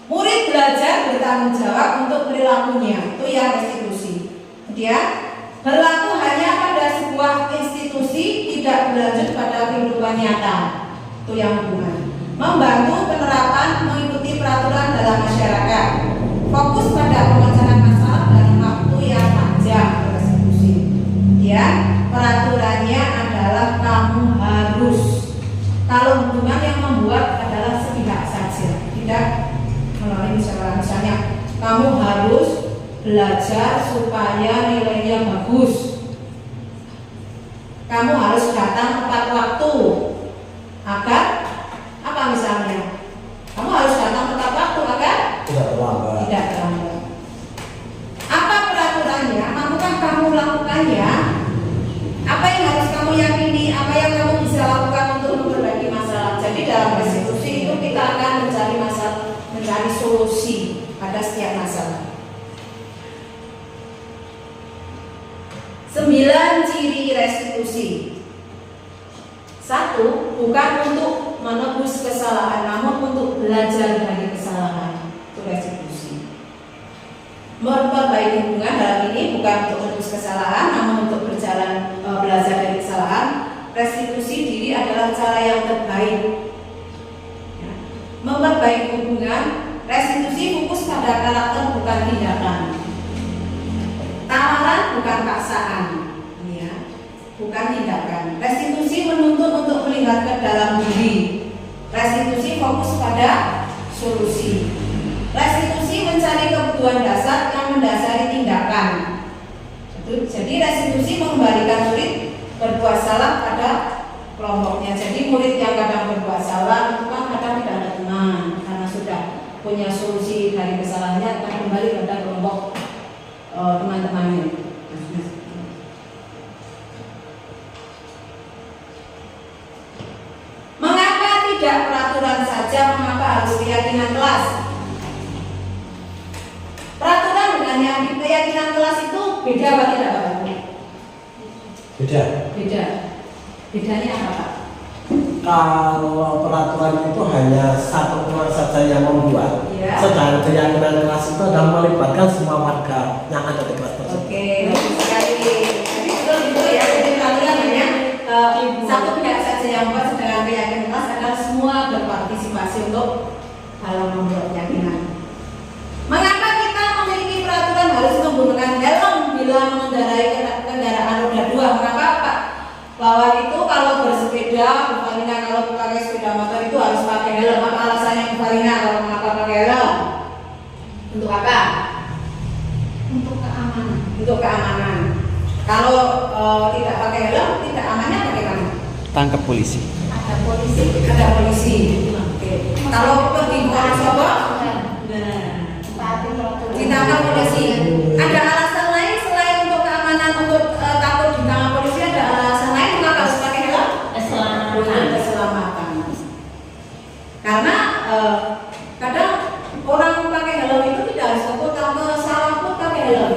Murid belajar bertanggung jawab untuk perilakunya, itu yang restitusi. Kemudian, berlaku hanya pada sebuah institusi, tidak berlanjut pada kehidupan nyata. Itu yang hubungan. Membantu penerapan mengikuti peraturan dalam masyarakat. Fokus pada pemecahan masalah dalam waktu yang panjang, restitusi. Kemudian peraturannya adalah kamu harus. Kalau hubungan yang membuat adalah sepihak saja, tidak melalui misalnya kamu harus belajar supaya nilainya bagus. Kamu harus datang tepat waktu agar apa misalnya? Kamu harus datang tepat waktu agar Tidak terlambat. tidak terlambat. Apa peraturannya? Mampukah kamu melakukannya? Apa yang harus kamu yakini? Apa yang kamu bisa lakukan untuk memperbaiki masalah? Jadi dalam restitusi itu kita akan mencari solusi pada setiap masalah. 9 ciri restitusi. 1. Bukan untuk menebus kesalahan, namun untuk belajar dari kesalahan. Itu restitusi. Memperbaiki hubungan dalam ini bukan untuk menebus kesalahan, namun untuk belajar dari kesalahan. Restitusi diri adalah cara yang terbaik. Ya. Memperbaiki hubungan, restitusi fokus pada karakter bukan tindakan. Tawaran bukan paksaan, ya, bukan tindakan. Restitusi menuntut untuk melihat ke dalam diri. Restitusi fokus pada solusi. Restitusi mencari kebutuhan dasar yang mendasari tindakan. Jadi restitusi mengembalikan murid berbuat salah pada kelompoknya. Jadi murid yang kadang berbuat salah itu kan kadang tidak ada teman karena sudah punya solusi dari kesalahan beda apa tidak Pak? Beda. Beda. Bedanya apa Pak? Kalau peraturan itu hanya satu orang saja yang membuat, Iya. sedangkan keyakinan kelas itu adalah melibatkan semua warga yang ada di kelas tersebut. Oke, bagus sekali. Jadi betul itu ya. Jadi kalian hanya satu pihak saja yang membuat, sedangkan keyakinan kelas adalah semua berpartisipasi untuk dalam membuat keyakinan. Mengapa kita memiliki peraturan harus menggunakan helm bila mengendarai kendaraan roda 2? Mengapa Pak? Bahwa itu kalau bersepeda, Bu Farina kalau pakai sepeda motor itu harus pakai helm. Apa alasannya Bu Farina kalau mengapa pakai helm? Untuk apa? Untuk keamanan. Untuk keamanan. Kalau tidak pakai helm, tidak amannya bagaimana? Tangkap polisi. Ada polisi. Ada polisi. Oke. Kalau pergi ke Wonosobo, ditangkap polisi. Ada alasan lain selain untuk keamanan, untuk takut ditangkap polisi? Ada alasan lain mengapa harus pakai helm? Keselamatan. Untuk keselamatan. Karena kadang orang pakai helm itu tidak harus takut, kalau salah pun pakai helm.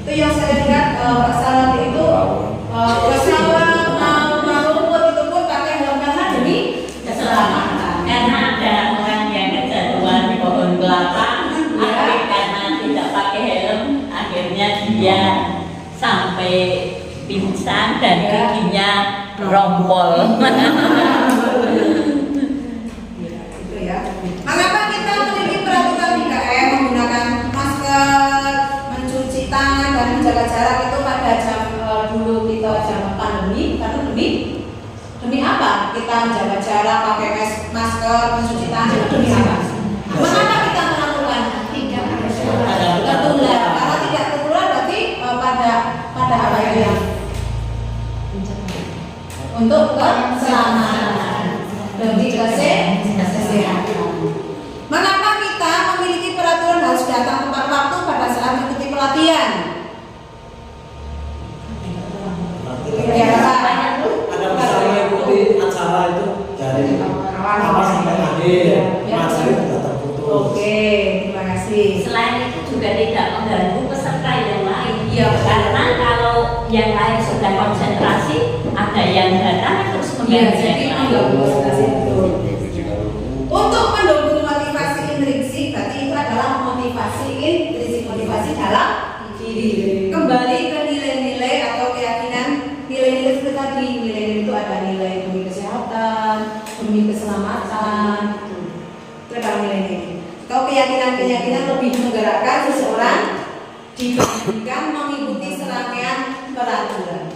Itu yang saya lihat Pak Salati itu pesawat mau rumput itu pun pakai helm karena demi keselamatan. Karena ada orang yang kejatuhan di pohon kelapa, akhirnya karena tidak pakai helm, akhirnya dia sampai pingsan dan giginya rompol. Itu ya. Mengapa kita memiliki peraturan 3M menggunakan masker, mencuci tangan dan menjaga jarak itu pada jam dulu kita jam pandemi? Karena demi apa? Kita menjaga jarak, pakai masker, mencuci tangan itu demi apa? Mengapa kita melakukan? Tidak tertular. Karena tidak tertular berarti pada apa ya? Untuk keselamatan demi kesehatan. Mengapa kita memiliki peraturan harus datang tepat waktu pada saat mengikuti pelatihan? Ya, Ada bisa mengikuti acara itu dari awal sampai akhir, materi tidak terputus. Oke, terima kasih. Selain itu juga tidak mengganggu peserta yang lain. Iya, betul. Karena kalau yang lain sudah konsentrasi, ada yang datang terus Iya, mengganggu jadi yang lain. mengganggu konsentrasi betul. Untuk mendukung motivasi intrinsik, berarti itu adalah motivasi intrinsik, motivasi dalam diri. Kembali ke nilai-nilai atau keyakinan. Nilai-nilai seperti tadi, nilai-nilai itu ada nilai demi kesehatan, demi keselamatan. Itu adalah nilai-nilai. Kalau keyakinan-keyakinan lebih menggerakkan seseorang dibandingkan mengikuti serangkaian peraturan.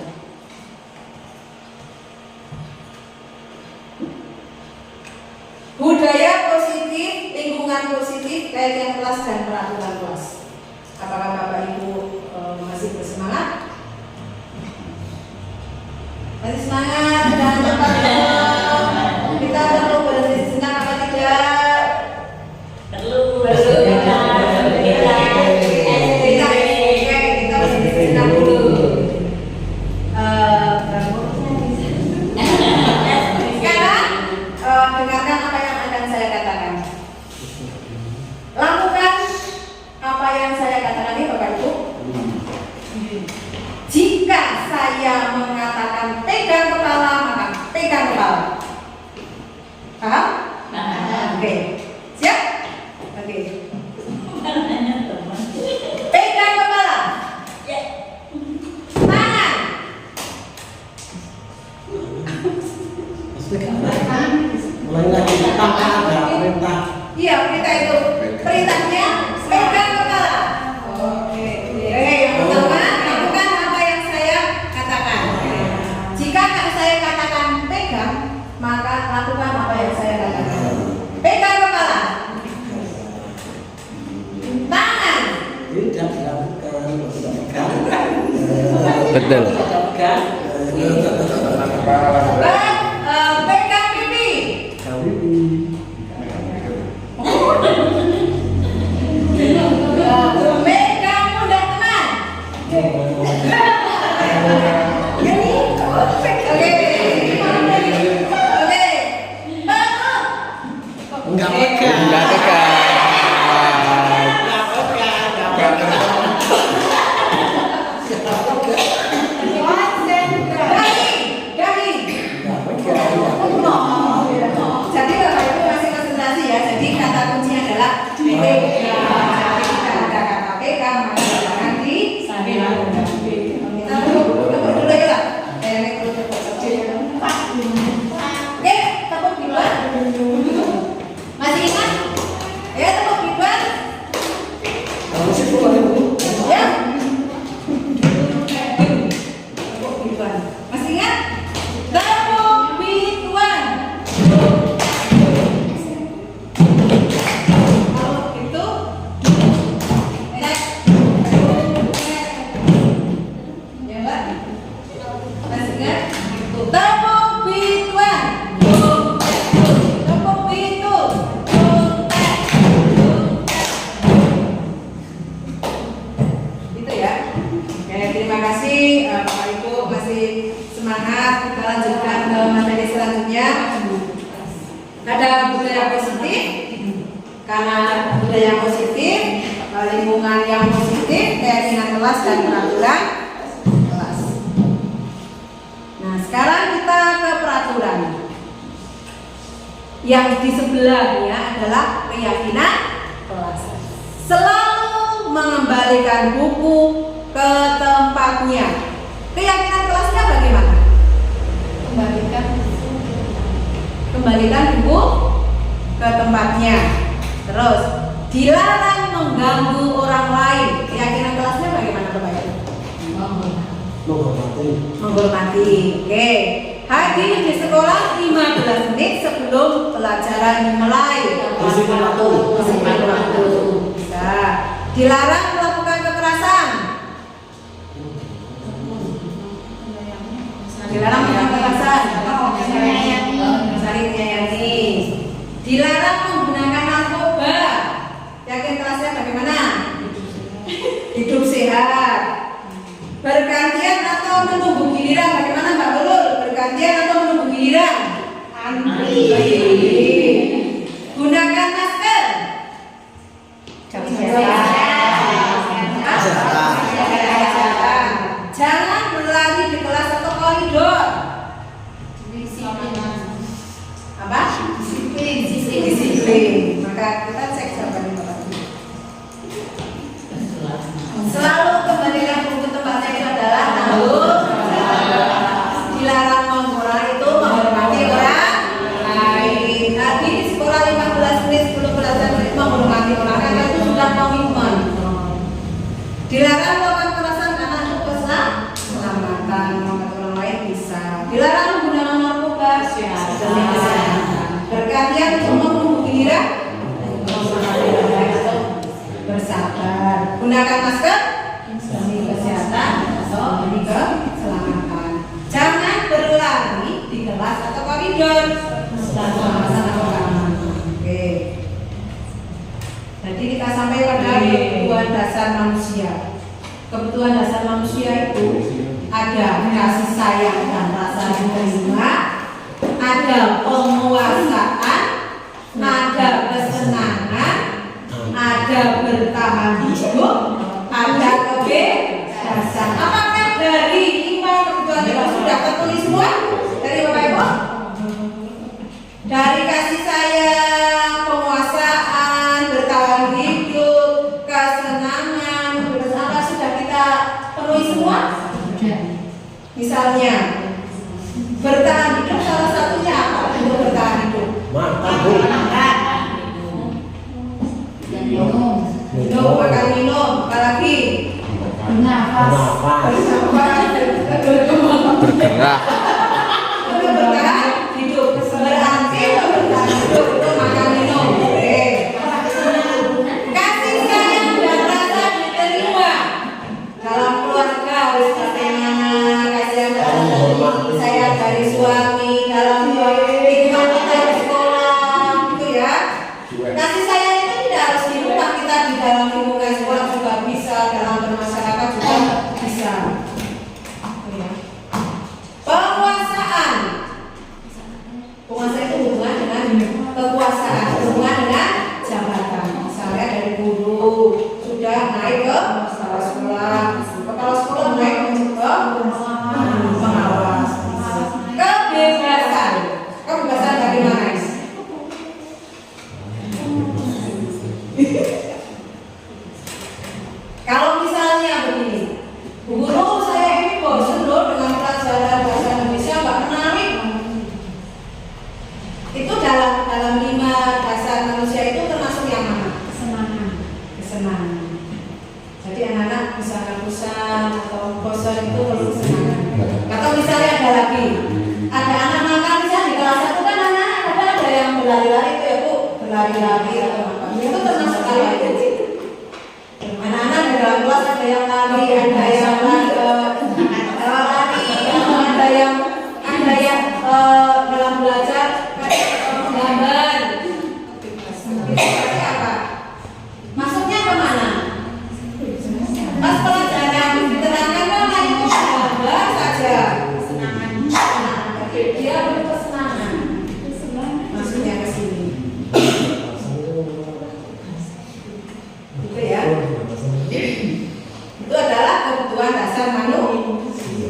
Budaya positif, lingkungan positif, kajian kelas dan peraturan kelas. Apakah Bapak Ibu masih bersemangat? Masih semangat dan tetap kita perlu berhenti sejenak apa tidak? Perlu. Kita berhenti sejenak dulu. Sekarang dengarkan apa yang akan saya katakan. Lakukan apa yang saya katakan ini Bapak Ibu. Jika saya mengatakan pegang kepala, maka pegang kepala. Paham? Oke. Siap? Oke. Pegang kepala. Tangan. Mulai lagi tanpa ada perintah. Iya, perintah itu. Perintahnya pegang kepala. Oke. Yang pertama, lakukan apa yang saya katakan. Jika saya katakan pegang, maka lakukan apa yang saya katakan. Pegang kepala. Tangan. Tidak dilakukan. Betul. Pegang pipi. Pegang pundak teman. Oke. Enggak pegang. Enggak pegang. Enggak pegang. Enggak pegang. kata kuncinya adalah PPK. Jika ada kata PK maka silakan dilakukan. Kita tepuk dulu ya lah. Oke, tepuk duluan. Masih ingat? Ya, tepuk duluan. Ya. Tepuk duluan. Masih ingat? Tepuk duluan. Kalau itu ya Mbak. Masih ingat? Tepuk duluan. Tepuk itu. Itu ya. Oke, terima kasih Bapak Ibu, masih semangat. Kita lanjutkan ke materi selanjutnya. Ada budaya positif. Karena budaya positif, lingkungan yang positif, keyakinan kelas dan peraturan kelas. Nah, sekarang kita ke peraturan. Yang di sebelahnya adalah keyakinan kelas. Selalu mengembalikan buku ke tempatnya. Keyakinan kelasnya bagaimana? Kembalikan buku ke tempatnya. Terus dilarang mengganggu orang lain. Keyakinan kelasnya bagaimana Bapak Ibu? Menghormati. Oke. Hadir di sekolah 15 menit sebelum pelajaran dimulai. Disiplin waktu. Bisa. Dilarang melakukan kekerasan. Dilarang melakukan kekerasan. Saling menyayangi. Dilarang menggunakan narkoba. Yakin kelasnya bagaimana? Hidup sehat. Bergantian atau menunggu giliran? Bagaimana Mbak Lulul? Bergantian atau menunggu giliran? Antri. Gunakan masker. Jangan berlari di kelas atau koridor. Apa? Disiplin. Maka kita cek jawabannya Bapak. Selalu kembalikan buku tempatnya itu adalah tanggung jawab. Dilarang mengurangi itu menghormati orang lain. Tadi di sekolah 15 menit sebelum pelajaran menghormati orang lain itu sudah komitmen. Dilarang melakukan kekerasan karena itu keselamatan, menghormati orang lain bisa. Dilarang menggunakan narkoba demi kesehatan. Bergantian untuk menunggu giliran bersabar. Gunakan masker demi kesehatan atau demi keselamatan. Jangan berlari di kelas atau koridor. Oke. Jadi kita sampai pada kebutuhan dasar manusia. Kebutuhan dasar manusia itu ada kasih sayang dan rasa menerima, ada penguasaan, ada kesenangan, ada bertahan hidup, ada kebebasan. Apakah dari 5 kebutuhan itu sudah tertulis semua dari Bapak Ibu? Dari kasih sayang, penguasaan, bertahan hidup, kesenangan, apa sudah kita penuhi semua? Misalnya bertahan hidup salah satunya apa untuk bertahan hidup? Makan. Minum, makan minum, apalagi bernafas. Bergerak. Bertahan hidup. Berarti bertahan hidup itu makan minum. Kasih sayang dan rasa diterima dalam keluarga harus bagaimana? Kasih sayang dari suami dalam lingkungan kita di sekolah, gitu ya. Kasih sayang itu tidak harus di rumah, kita di dalam lingkungan sekolah juga bisa, dalam bermasyarakat juga bisa. Penguasaan. Penguasaan itu hubungan dengan kekuasaan, hubungan dengan jabatan. Misalnya dari guru sudah naik ke kepala sekolah, naik ke pengawas. Kebebasan bagaimana? Kalau misalnya begini, Bu Guru, saya ini bosan loh dengan pelajaran bahasa Indonesia, nggak menarik. Itu dalam 5 dasar manusia itu termasuk yang mana? Kesenangan. Jadi anak-anak misalkan bosan atau bosan itu perlu kesenangan. Atau misalnya ada lagi, ada anak nakal misalnya di kelas 1 kan anak-anak ada yang berlari-lari itu ya Bu, berlari-lari atau apa? Itu termasuk kalian itu. Anak-anak di dalam kelas ada yang lari, ada yang lari, ada yang dalam belajar gambar. Seperti apa? Masuknya kemana? Pas pelajaran yang diterangkan kan hanya itu gambar saja. Dia berkesenangan. Maksudnya ke sini. Gitu ya. Itu adalah kebutuhan dasar manusia.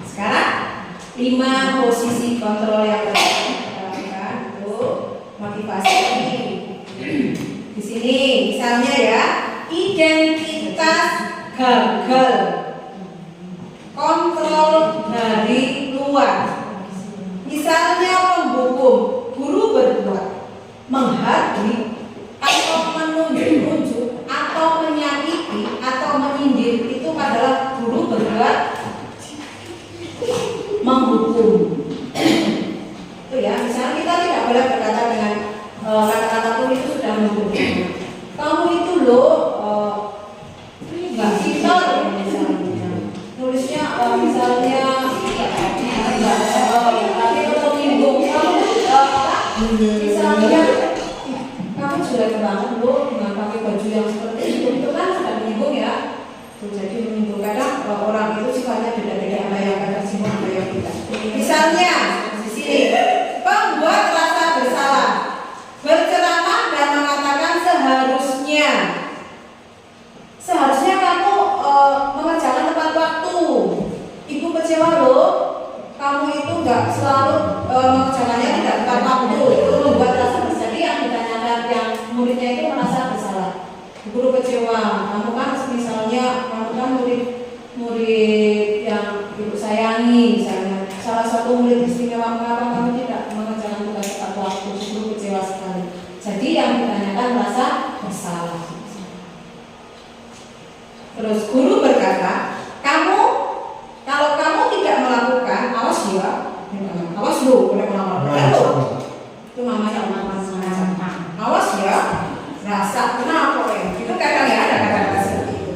Sekarang 5 posisi kontrol yang kita untuk motivasi ini. Di sini misalnya ya, identitas gagal, kontrol dari luar. Misalnya penghukum, guru berbuat, menghadiri atau menunjuk-nunjuk atau menyakiti atau menyindir, itu adalah guru berbuat menghukum. Itu ya, misalnya kita tidak boleh berkata dengan kata-kata pun itu sudah menghukum. Kamu itu loh nggak pintar, misalnya nulisnya misalnya tapi atau menyinggung kamu, misalnya kamu jelek banget loh dengan pakai baju yang seperti itu kan sudah menyinggung ya. Jadi menyinggung, kadang orang itu sifatnya beda-beda, ada yang kadang semua, ada yang tidak. Misalnya di sini, pembuat rasa bersalah, berceramah dan mengatakan seharusnya kamu mengerjakan tepat waktu. Ibu kecewa loh, kamu itu nggak selalu mengerjakannya tidak tepat waktu. Itu membuat rasa bersalah. Jadi yang ditanyakan yang muridnya itu merasa bersalah. Guru kecewa, kamu kan misalnya kamu kan murid yang ibu sayangi, misalnya salah satu murid istimewa, mengapa kamu tidak mengerjakan tugas tepat waktu? Guru kecewa sekali. Jadi yang ditanyakan merasa bersalah. Terus guru berkata, kalau kamu tidak melakukan, awas ya, awas lu, boleh melakukan itu namanya mengancam. Awas ya, rasa kenapa ya? Itu kadang ya ada kata-kata seperti itu.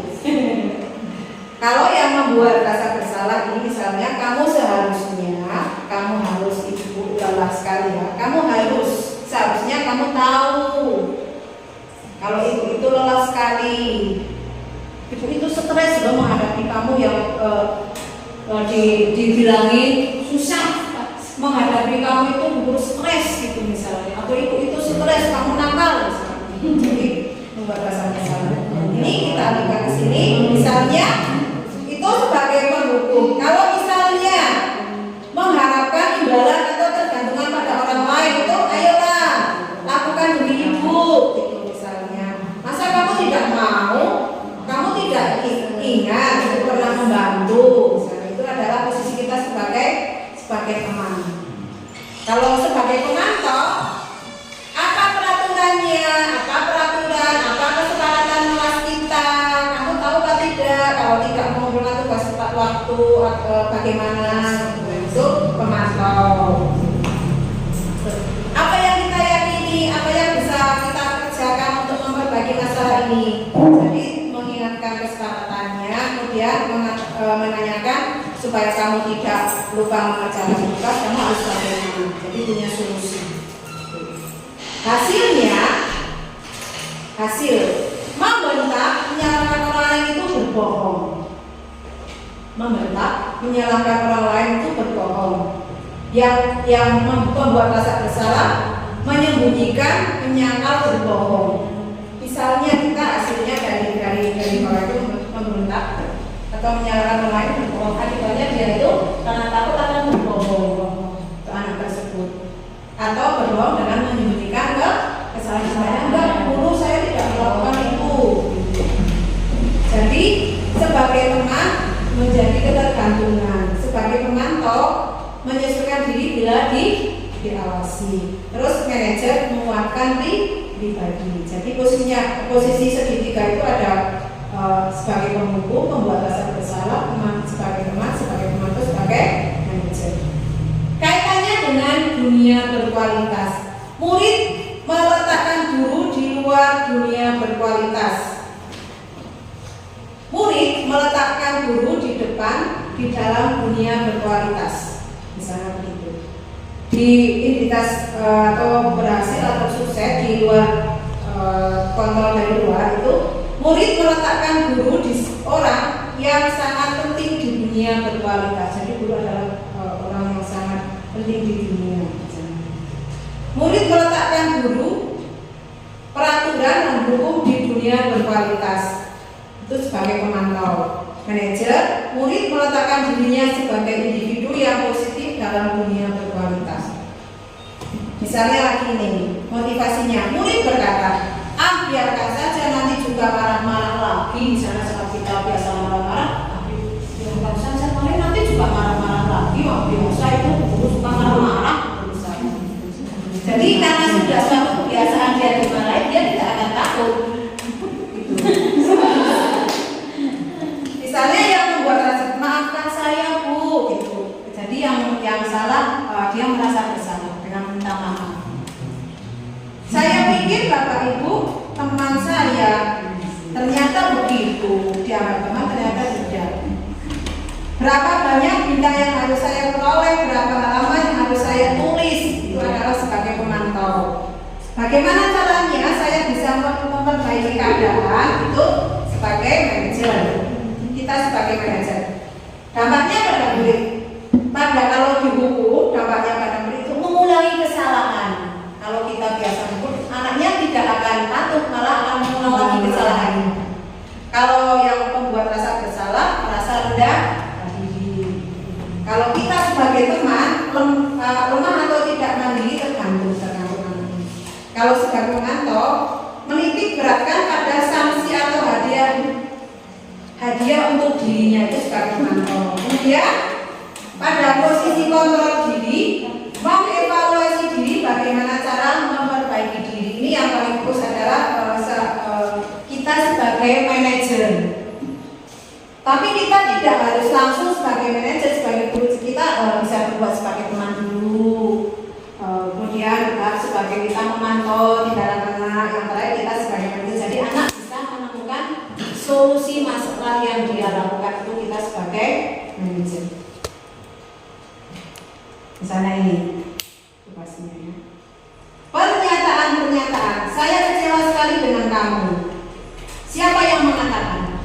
Kalau yang membuat rasa bersalah ini misalnya kamu harus ibu lelah sekali ya. Kamu seharusnya kamu tahu kalau ibu itu lelah sekali. Ibu itu stres loh menghadapi kamu yang dibilangin susah, menghadapi kamu itu ibu stres gitu misalnya, atau ibu itu stres kamu nakal misalnya. Jadi membuat rasa bersalah. Ini kita lihat di sini misalnya itu sebagai penghukum. Kalau misalnya mengharapkan imbalan atau tergantungan pada orang lain, itu ayolah lakukan demi ibu gitu misalnya. Masa kamu tidak mau, kamu tidak ingat untuk pernah membantu misalnya. Itu adalah posisi kita sebagai teman. Kalau sebagai pengantor, apa peraturannya, apa kesepakatan kelas kita, kamu tahu atau tidak? Kalau tidak mengumpulkan tugas tepat waktu, bagaimana? Itu pemantau. Apa yang kita yakini, apa yang bisa kita kerjakan untuk memperbaiki masalah ini? Jadi mengingatkan kesepakatannya, kemudian menanyakan supaya kamu tidak lupa mengerjakan tugas, kamu harus bagaimana? Jadi punya solusi. Hasil membentak, menyalahkan orang lain itu berbohong. Membentak, menyalahkan orang lain itu berbohong. Yang membuat rasa bersalah, menyembunyikan, menyangkal, berbohong. Misalnya kita hasilnya dari orang itu membentak atau menyalahkan orang lain berbohong, akibatnya dia itu karena takut akan berbohong ke anak tersebut. atau berbohong dengan menyembunyikan kesalahan saya. Enggak, guru saya tidak melakukan itu. Jadi sebagai teman menjadi ketergantungan, sebagai pemantau menyesuaikan diri bila diawasi. Terus manajer menguatkan pribadi. Jadi posisi segitiga itu ada sebagai penghukum, membuat rasa bersalah, sebagai teman, sebagai pemantau, sebagai manajer. Kaitannya dengan dunia berkualitas. Murid meletakkan guru di luar dunia berkualitas. Murid meletakkan guru di depan di dalam dunia berkualitas. Misalnya begitu. Di identitas atau berhasil atau sukses di luar kontrol dari luar itu, murid meletakkan guru di orang yang sangat penting di dunia berkualitas. Jadi guru adalah orang yang sangat penting di dunia. Murid meletakkan guru, peraturan dan hukum di dunia berkualitas. Itu sebagai pemantau. Manajer, murid meletakkan dirinya sebagai individu yang positif dalam dunia berkualitas. Misalnya lagi ini, motivasinya, murid berkata, biarkan saja nanti juga marah-marah lagi. Misalnya saat kita biasa marah-marah, tapi biarkan saja nanti juga marah-marah lagi. Biasa itu guru suka marah-marah. Jadi karena sudah suatu kebiasaan dia dimarahin, dia tidak akan takut. Misalnya yang membuat rasa maafkan saya bu, gitu. Jadi yang salah dia merasa bersalah dengan minta maaf. Saya pikir bapak ibu teman saya ternyata begitu, dianggap teman ternyata tidak. Berapa banyak bintang yang harus saya peroleh, berapa halaman yang harus saya tulis, itu adalah sebagai pemantau. Bagaimana caranya saya bisa memperbaiki keadaan itu sebagai manajer. Kita sebagai manajer. Dampaknya pada murid. Kalau dihukum, dampaknya pada murid itu mengulangi kesalahan. Kalau kita biasa hukum, anaknya tidak akan patuh, malah akan mengulangi kesalahan. Kalau yang membuat rasa bersalah, merasa rendah diri. Kalau kita sebagai teman lemah atau tidak mandiri tergantung. Kalau sebagai pemantau, menitik beratkan pada sanksi atau hadiah untuk dirinya itu sebagai pemantau. Kemudian pada posisi kontrol diri, mengevaluasi diri bagaimana cara memperbaiki diri. Ini yang paling fokus adalah kita sebagai manajer. Tapi kita tidak harus langsung sebagai manajer, sebagai guru, kita bisa berbuat sebagai teman dulu. Kemudian sebagai kita memantau tindakan anak, yang terakhir kita sebagai manajer. Jadi anak bisa menemukan solusi masalah yang dia lakukan, itu kita sebagai manajer. Misalnya ini tugasnya ya. Pernyataan. Saya kecewa sekali dengan kamu. Siapa yang mengatakan?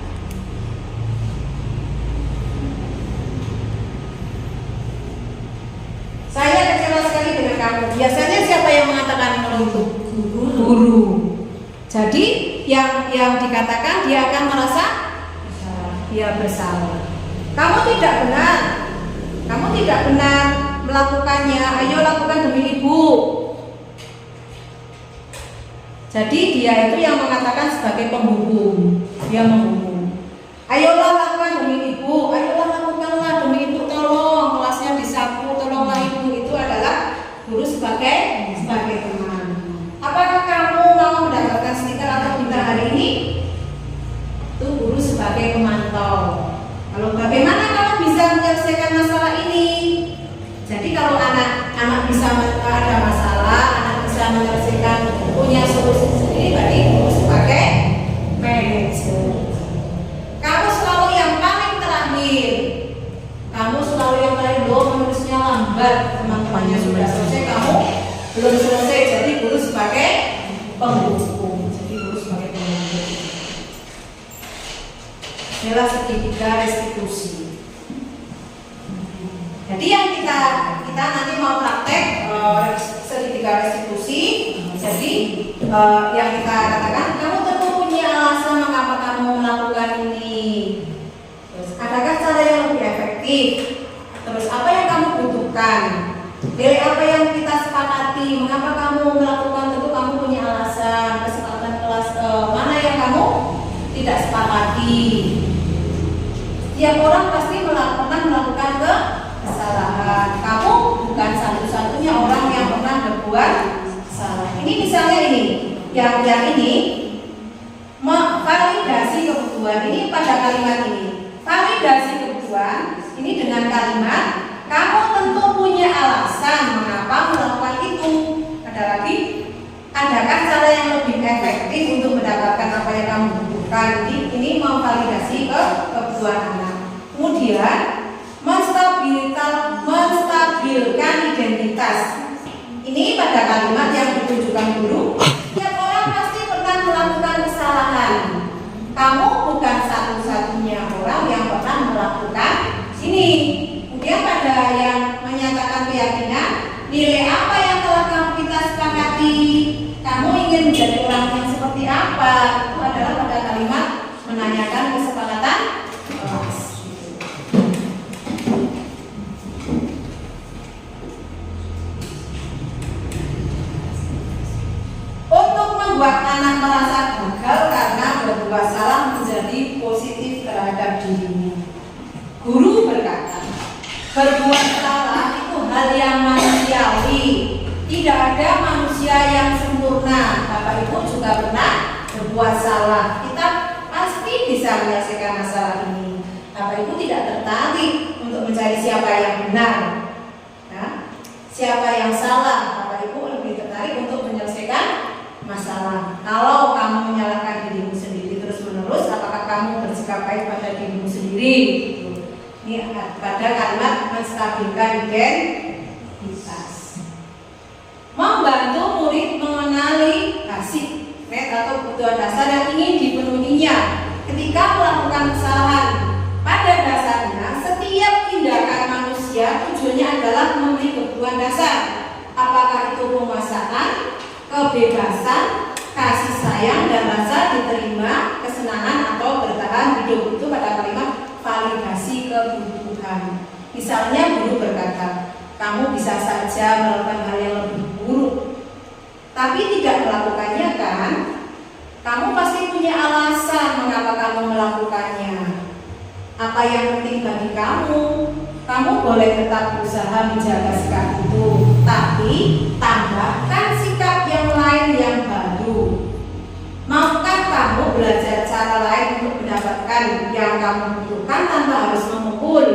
Saya kecewa sekali dengan kamu. Biasanya siapa yang mengatakan itu? Guru. Jadi yang dikatakan dia akan merasa dia bersalah. Kamu tidak benar melakukannya. Ayo lakukan demi ibu. Jadi dia itu yang mengatakan sebagai penghukum. Dia menghukum. Ayolah lakukan demi ibu. Ayolah lakukanlah demi ibu. Tolong kelasnya disapu. Tolonglah ibu. Itu adalah guru sebagai teman. Apakah kamu mau mendapatkan stiker atau bintang hari ini? Itu guru sebagai pemantau. Kalau bagaimana kamu bisa menyelesaikan masalah ini? Jadi kalau anak bisa ada masalah, anak bisa menyelesaikan, punya solusi sendiri, berarti guru sebagai manajer. Kamu selalu yang paling terakhir. Kamu selalu yang terakhir, menulisnya lambat. Teman-temannya sudah selesai, kamu belum selesai. Jadi guru sebagai penghukum. Jadi guru sebagai penghukum. Inilah segitiga restitusi. Jadi yang kita nanti mau praktek segitiga restitusi. Jadi yang kita katakan, kamu tentu punya alasan mengapa kamu melakukan ini. Terus adakah cara yang lebih efektif? Terus apa yang kamu butuhkan? Nilai apa yang kita sepakati berbuat salah. Ini misalnya ini, yang ini validasi kebutuhan. Ini pada kalimat ini, validasi kebutuhan. Ini dengan kalimat kamu tentu punya alasan mengapa melakukan itu. Ada lagi, adakah cara yang lebih efektif untuk mendapatkan apa yang kamu butuhkan? Ini memvalidasi kebutuhan anak. Kemudian menstabilkan identitas. Ini pada kalimat yang ditunjukkan guru. Setiap orang pasti pernah melakukan kesalahan. Kamu bukan satu-satunya orang yang pernah melakukan ini. Kemudian pada yang menyatakan keyakinan, nilai apa yang telah kita sepakati? Kamu ingin menjadi orang yang seperti apa? Itu adalah pada kalimat menanyakan kesepakatan kelas. Untuk membuat anak merasa gagal karena berbuat salah menjadi positif terhadap dirinya, guru berkata, berbuat salah itu hal yang manusiawi. Tidak ada manusia yang sempurna. Bapak Ibu juga pernah berbuat salah. Kita pasti bisa menyelesaikan masalah ini. Bapak Ibu tidak tertarik untuk mencari siapa yang benar, nah, siapa yang salah. Bapak Ibu lebih tertarik untuk menyelesaikan masalah. Kalau kamu menyalahkan dirimu sendiri terus menerus, apakah kamu bersikap baik pada dirimu sendiri? Ini pada kalimat menstabilkan identitas. Membantu murid mengenali basic atau kebutuhan dasar yang ingin dipenuhinya ketika melakukan kesalahan. Pada dasarnya, setiap tindakan manusia tujuannya adalah memenuhi kebutuhan dasar. Apakah itu pemuasaan, kebebasan, kasih sayang, dan rasa diterima, kesenangan, atau bertahan hidup. Itu pada kalimat validasi kebutuhan. Misalnya guru berkata, kamu bisa saja melakukan hal yang lebih buruk, tapi tidak melakukannya kan? Kamu pasti punya alasan mengapa kamu melakukannya. Apa yang penting bagi kamu? Kamu boleh tetap berusaha menjaga sikap itu, tapi tambahkan sikap yang lain yang baru. Maukah kamu belajar cara lain untuk mendapatkan yang kamu butuhkan tanpa harus memukul?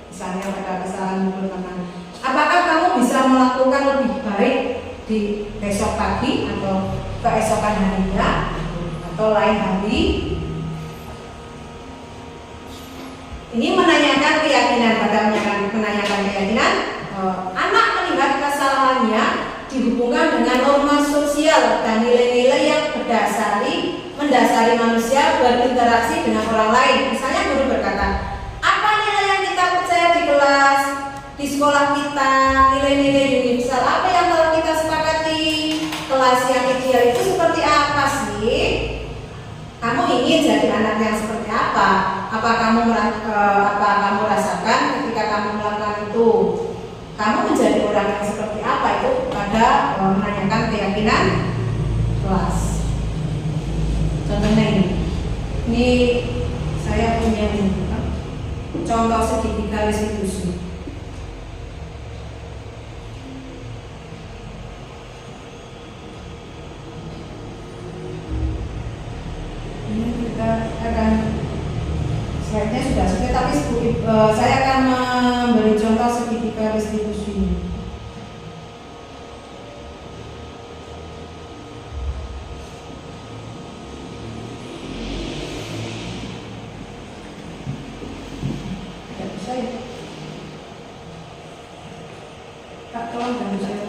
Misalnya pada kesalahan memukul teman. Apakah kamu bisa melakukan lebih baik di besok pagi atau keesokan harinya atau lain hari? Ini menanyakan keyakinan. Pada menanyakan keyakinan, anak melihat kesalahannya dihubungkan dengan norma sosial dan nilai-nilai yang mendasari manusia berinteraksi dengan orang lain. Misalnya guru berkata, apa nilai yang kita percaya di kelas, di sekolah kita, nilai-nilai universal apa yang telah kita sepakati? Kelas yang ideal itu seperti apa sih? Kamu ingin jadi anak yang seperti apa? Apa kamu rasakan ketika kamu melakukan itu? Kamu menjadi orang yang seperti apa? Itu pada menanyakan keyakinan kelas. Contohnya ini saya punya contoh segitiga restitusi. Ini kita akan slide-nya sudah selesai, tapi saya akan memberi contoh segitiga restitusi. Kak, tolong bantu saya.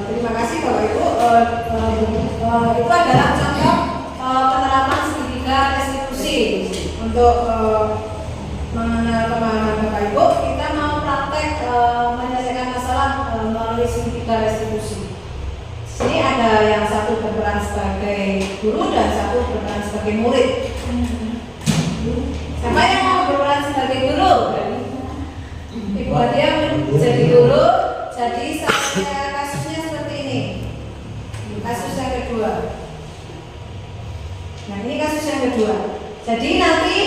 Terima kasih Bapak Ibu. Itu adalah contoh penerapan segitiga restitusi. Untuk mengenal pemahaman Bapak Ibu, kita mau praktek menyelesaikan masalah melalui segitiga restitusi. Sini ada yang satu berperan sebagai guru dan satu berperan sebagai murid. Siapa yang mau berperan sebagai guru? Ibu Adia menjadi guru. Jadi kasusnya seperti ini. Kasus yang kedua. Nah, ini kasus yang kedua. Jadi nanti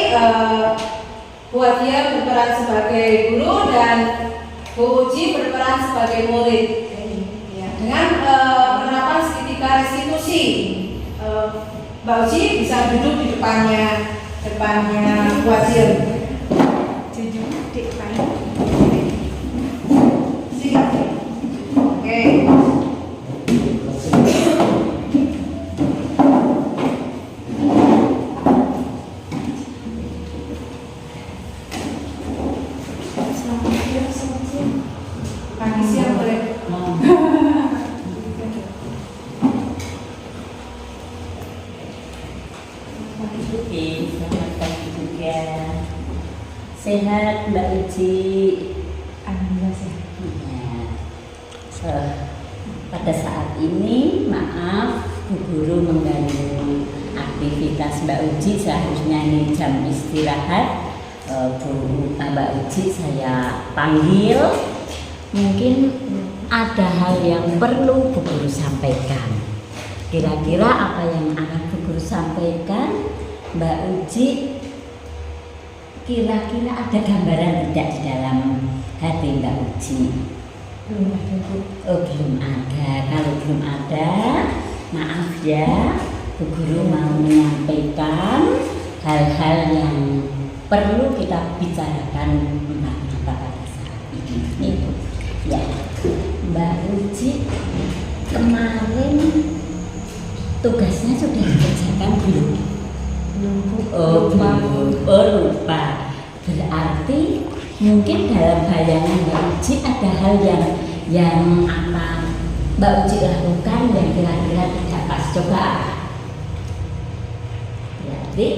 Bu Adia berperan sebagai guru dan Bu Uji berperan sebagai murid. Ya, dengan penerapan segitiga restitusi, Mbak Uji bisa duduk di depannya Bu Adia. Oke. Pagi siang boleh. Oke, selamat pagi juga. Sehat Mbak Uji? Alhamdulillah sehat. Pada saat ini, maaf, Bu Guru mengganggu aktivitas Mbak Uji, seharusnya ini jam istirahat. Mbak Uji saya panggil, mungkin ada hal yang perlu Bu Guru sampaikan. Kira-kira apa yang akan Bu Guru sampaikan, Mbak Uji? Kira-kira ada gambaran tidak di dalam hati Mbak Uji? Belum ada Bu. Oh, belum ada. Kalau belum ada, maaf ya, Bu Guru mau menyampaikan hal-hal yang perlu kita bicarakan pada saat ini. Ya, Mbak Uji, kemarin tugasnya sudah dikerjakan belum? Belum Bu. Oh, belum. Oh, lupa. Berarti mungkin dalam bayangan Mbak Uji ada hal yang apa Mbak Uji lakukan yang kira-kira tidak pas. Coba. Berarti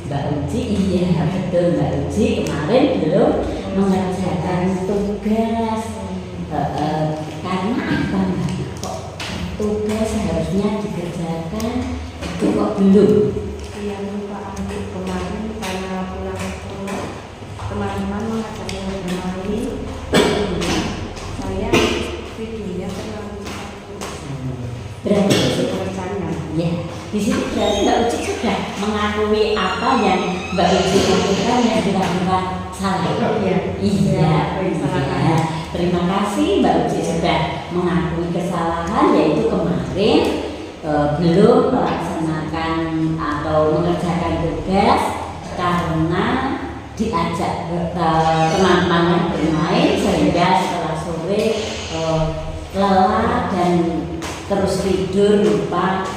Mbak Uji, iya betul Mbak Uji kemarin belum mengerjakan tugas. Karena apa Mbak? Kok tugas harusnya dikerjakan itu kok belum? Iya lupa ambil kemarin karena pulang sekolah teman-teman mengatakan kembali saya videonya terlalu cepat. Berarti Rencana. ya, di sini berarti Mbak Uci sudah mengakui apa yang Mbak Uci lakukan yang dilakukan salah. Iya. Iya. Iya. Terima kasih Mbak Uci sudah mengakui kesalahan, yaitu kemarin belum melaksanakan atau mengerjakan tugas karena diajak teman-teman bermain sehingga setelah sore lelah dan terus tidur, lupa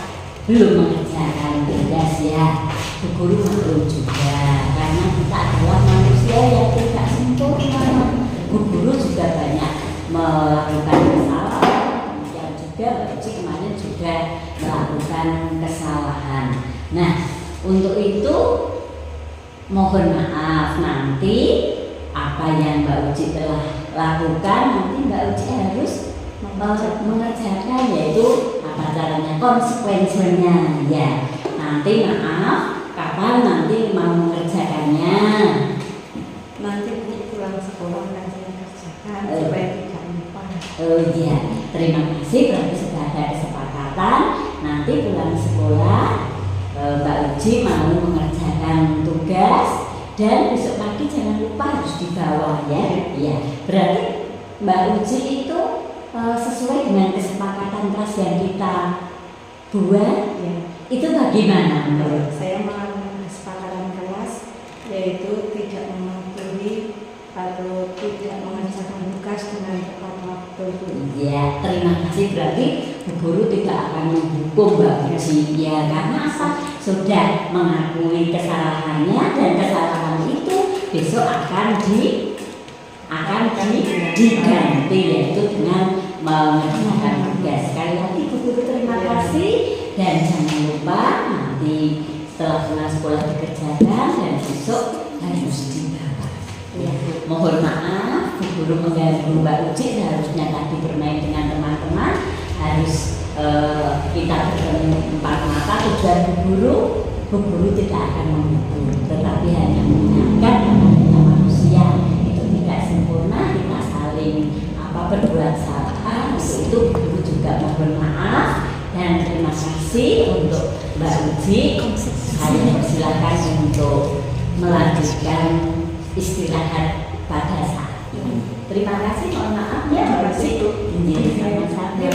belum mengerjakan tugas ya. Bu Guru maklum juga karena kita adalah manusia yang tidak sempurna. Bu Guru juga banyak melakukan kesalahan, yang juga Mbak Uci kemarin juga melakukan kesalahan. Nah, untuk itu mohon maaf, nanti apa yang Mbak Uci telah lakukan nanti Mbak Uci harus mengerjakan, yaitu apa caranya, konsekuensinya ya. Nanti maaf, kapan nanti mau mengerjakannya? Nanti Bu pulang sekolah akan saya kerjakan supaya tidak lupa. Oh iya, terima kasih, berarti sudah ada kesepakatan. Nanti pulang sekolah Mbak Uji mau mengerjakan tugas dan besok pagi jangan lupa harus dibawa ya. Iya, berarti Mbak Uji itu sesuai dengan kesepakatan kelas yang kita buat Ya. itu bagaimana menurut? Saya melakukan kesepakatan kelas yaitu tidak mematuhi atau tidak mengerjakan tugas dengan tepat waktu. Ya, terima kasih, berarti Bu Guru tidak akan menghukum Mbak Uji ya, karena apa? Sudah mengakui kesalahannya dan kesalahan itu besok akan diganti, yaitu dengan mengerjakan tugas. Sekali lagi Bu Guru terima kasih dan jangan lupa nanti setelah pulang sekolah dikerjakan dan besok harus dibawa. Ya, mohon maaf Bu Guru mengganggu Mbak Uci, seharusnya tadi bermain dengan teman-teman, harus kita bertemu empat mata. Tujuan Bu Guru tidak akan menghukum, tetapi hanya mengingatkan bahwa kita manusia itu tidak sempurna, kita saling berbuat salah. Untuk itu Bu Guru juga mohon maaf dan terima kasih untuk Mbak Uji. Saya persilakan untuk melanjutkan istirahat pada saat ini. Terima kasih, mohon maaf ya Mbak Uji. Terima kasih sekali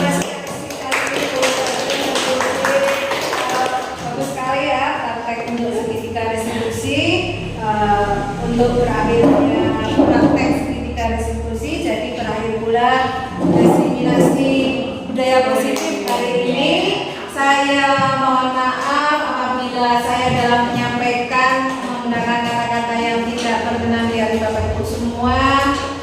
bagus sekali ya praktek untuk segitiga restitusi. Untuk berakhirnya praktek segitiga restitusi, jadi berakhir pula diseminasi budaya positif hari ini. Saya mohon maaf apabila saya dalam menyampaikan menggunakan kata-kata yang tidak berkenan di hati Bapak Ibu semua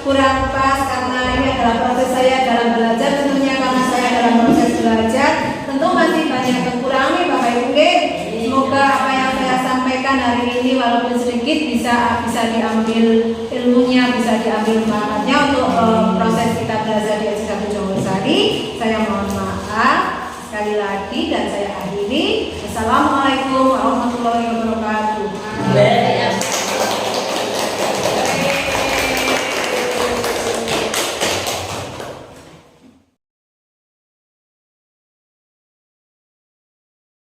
kurang pas, karena ini adalah proses saya dalam belajar. Tentunya karena saya dalam proses belajar, tentu masih banyak kekurangan nih Bapak Ibu. Semoga apa yang saya sampaikan hari ini walaupun sedikit bisa diambil ilmunya, bisa diambil manfaatnya untuk proses kita belajar di S1 Jonggolsari. Saya mohon maaf sekali lagi dan saya akhiri. Assalamualaikum warahmatullahi wabarakatuh. warahmatullahi wabarakatuh.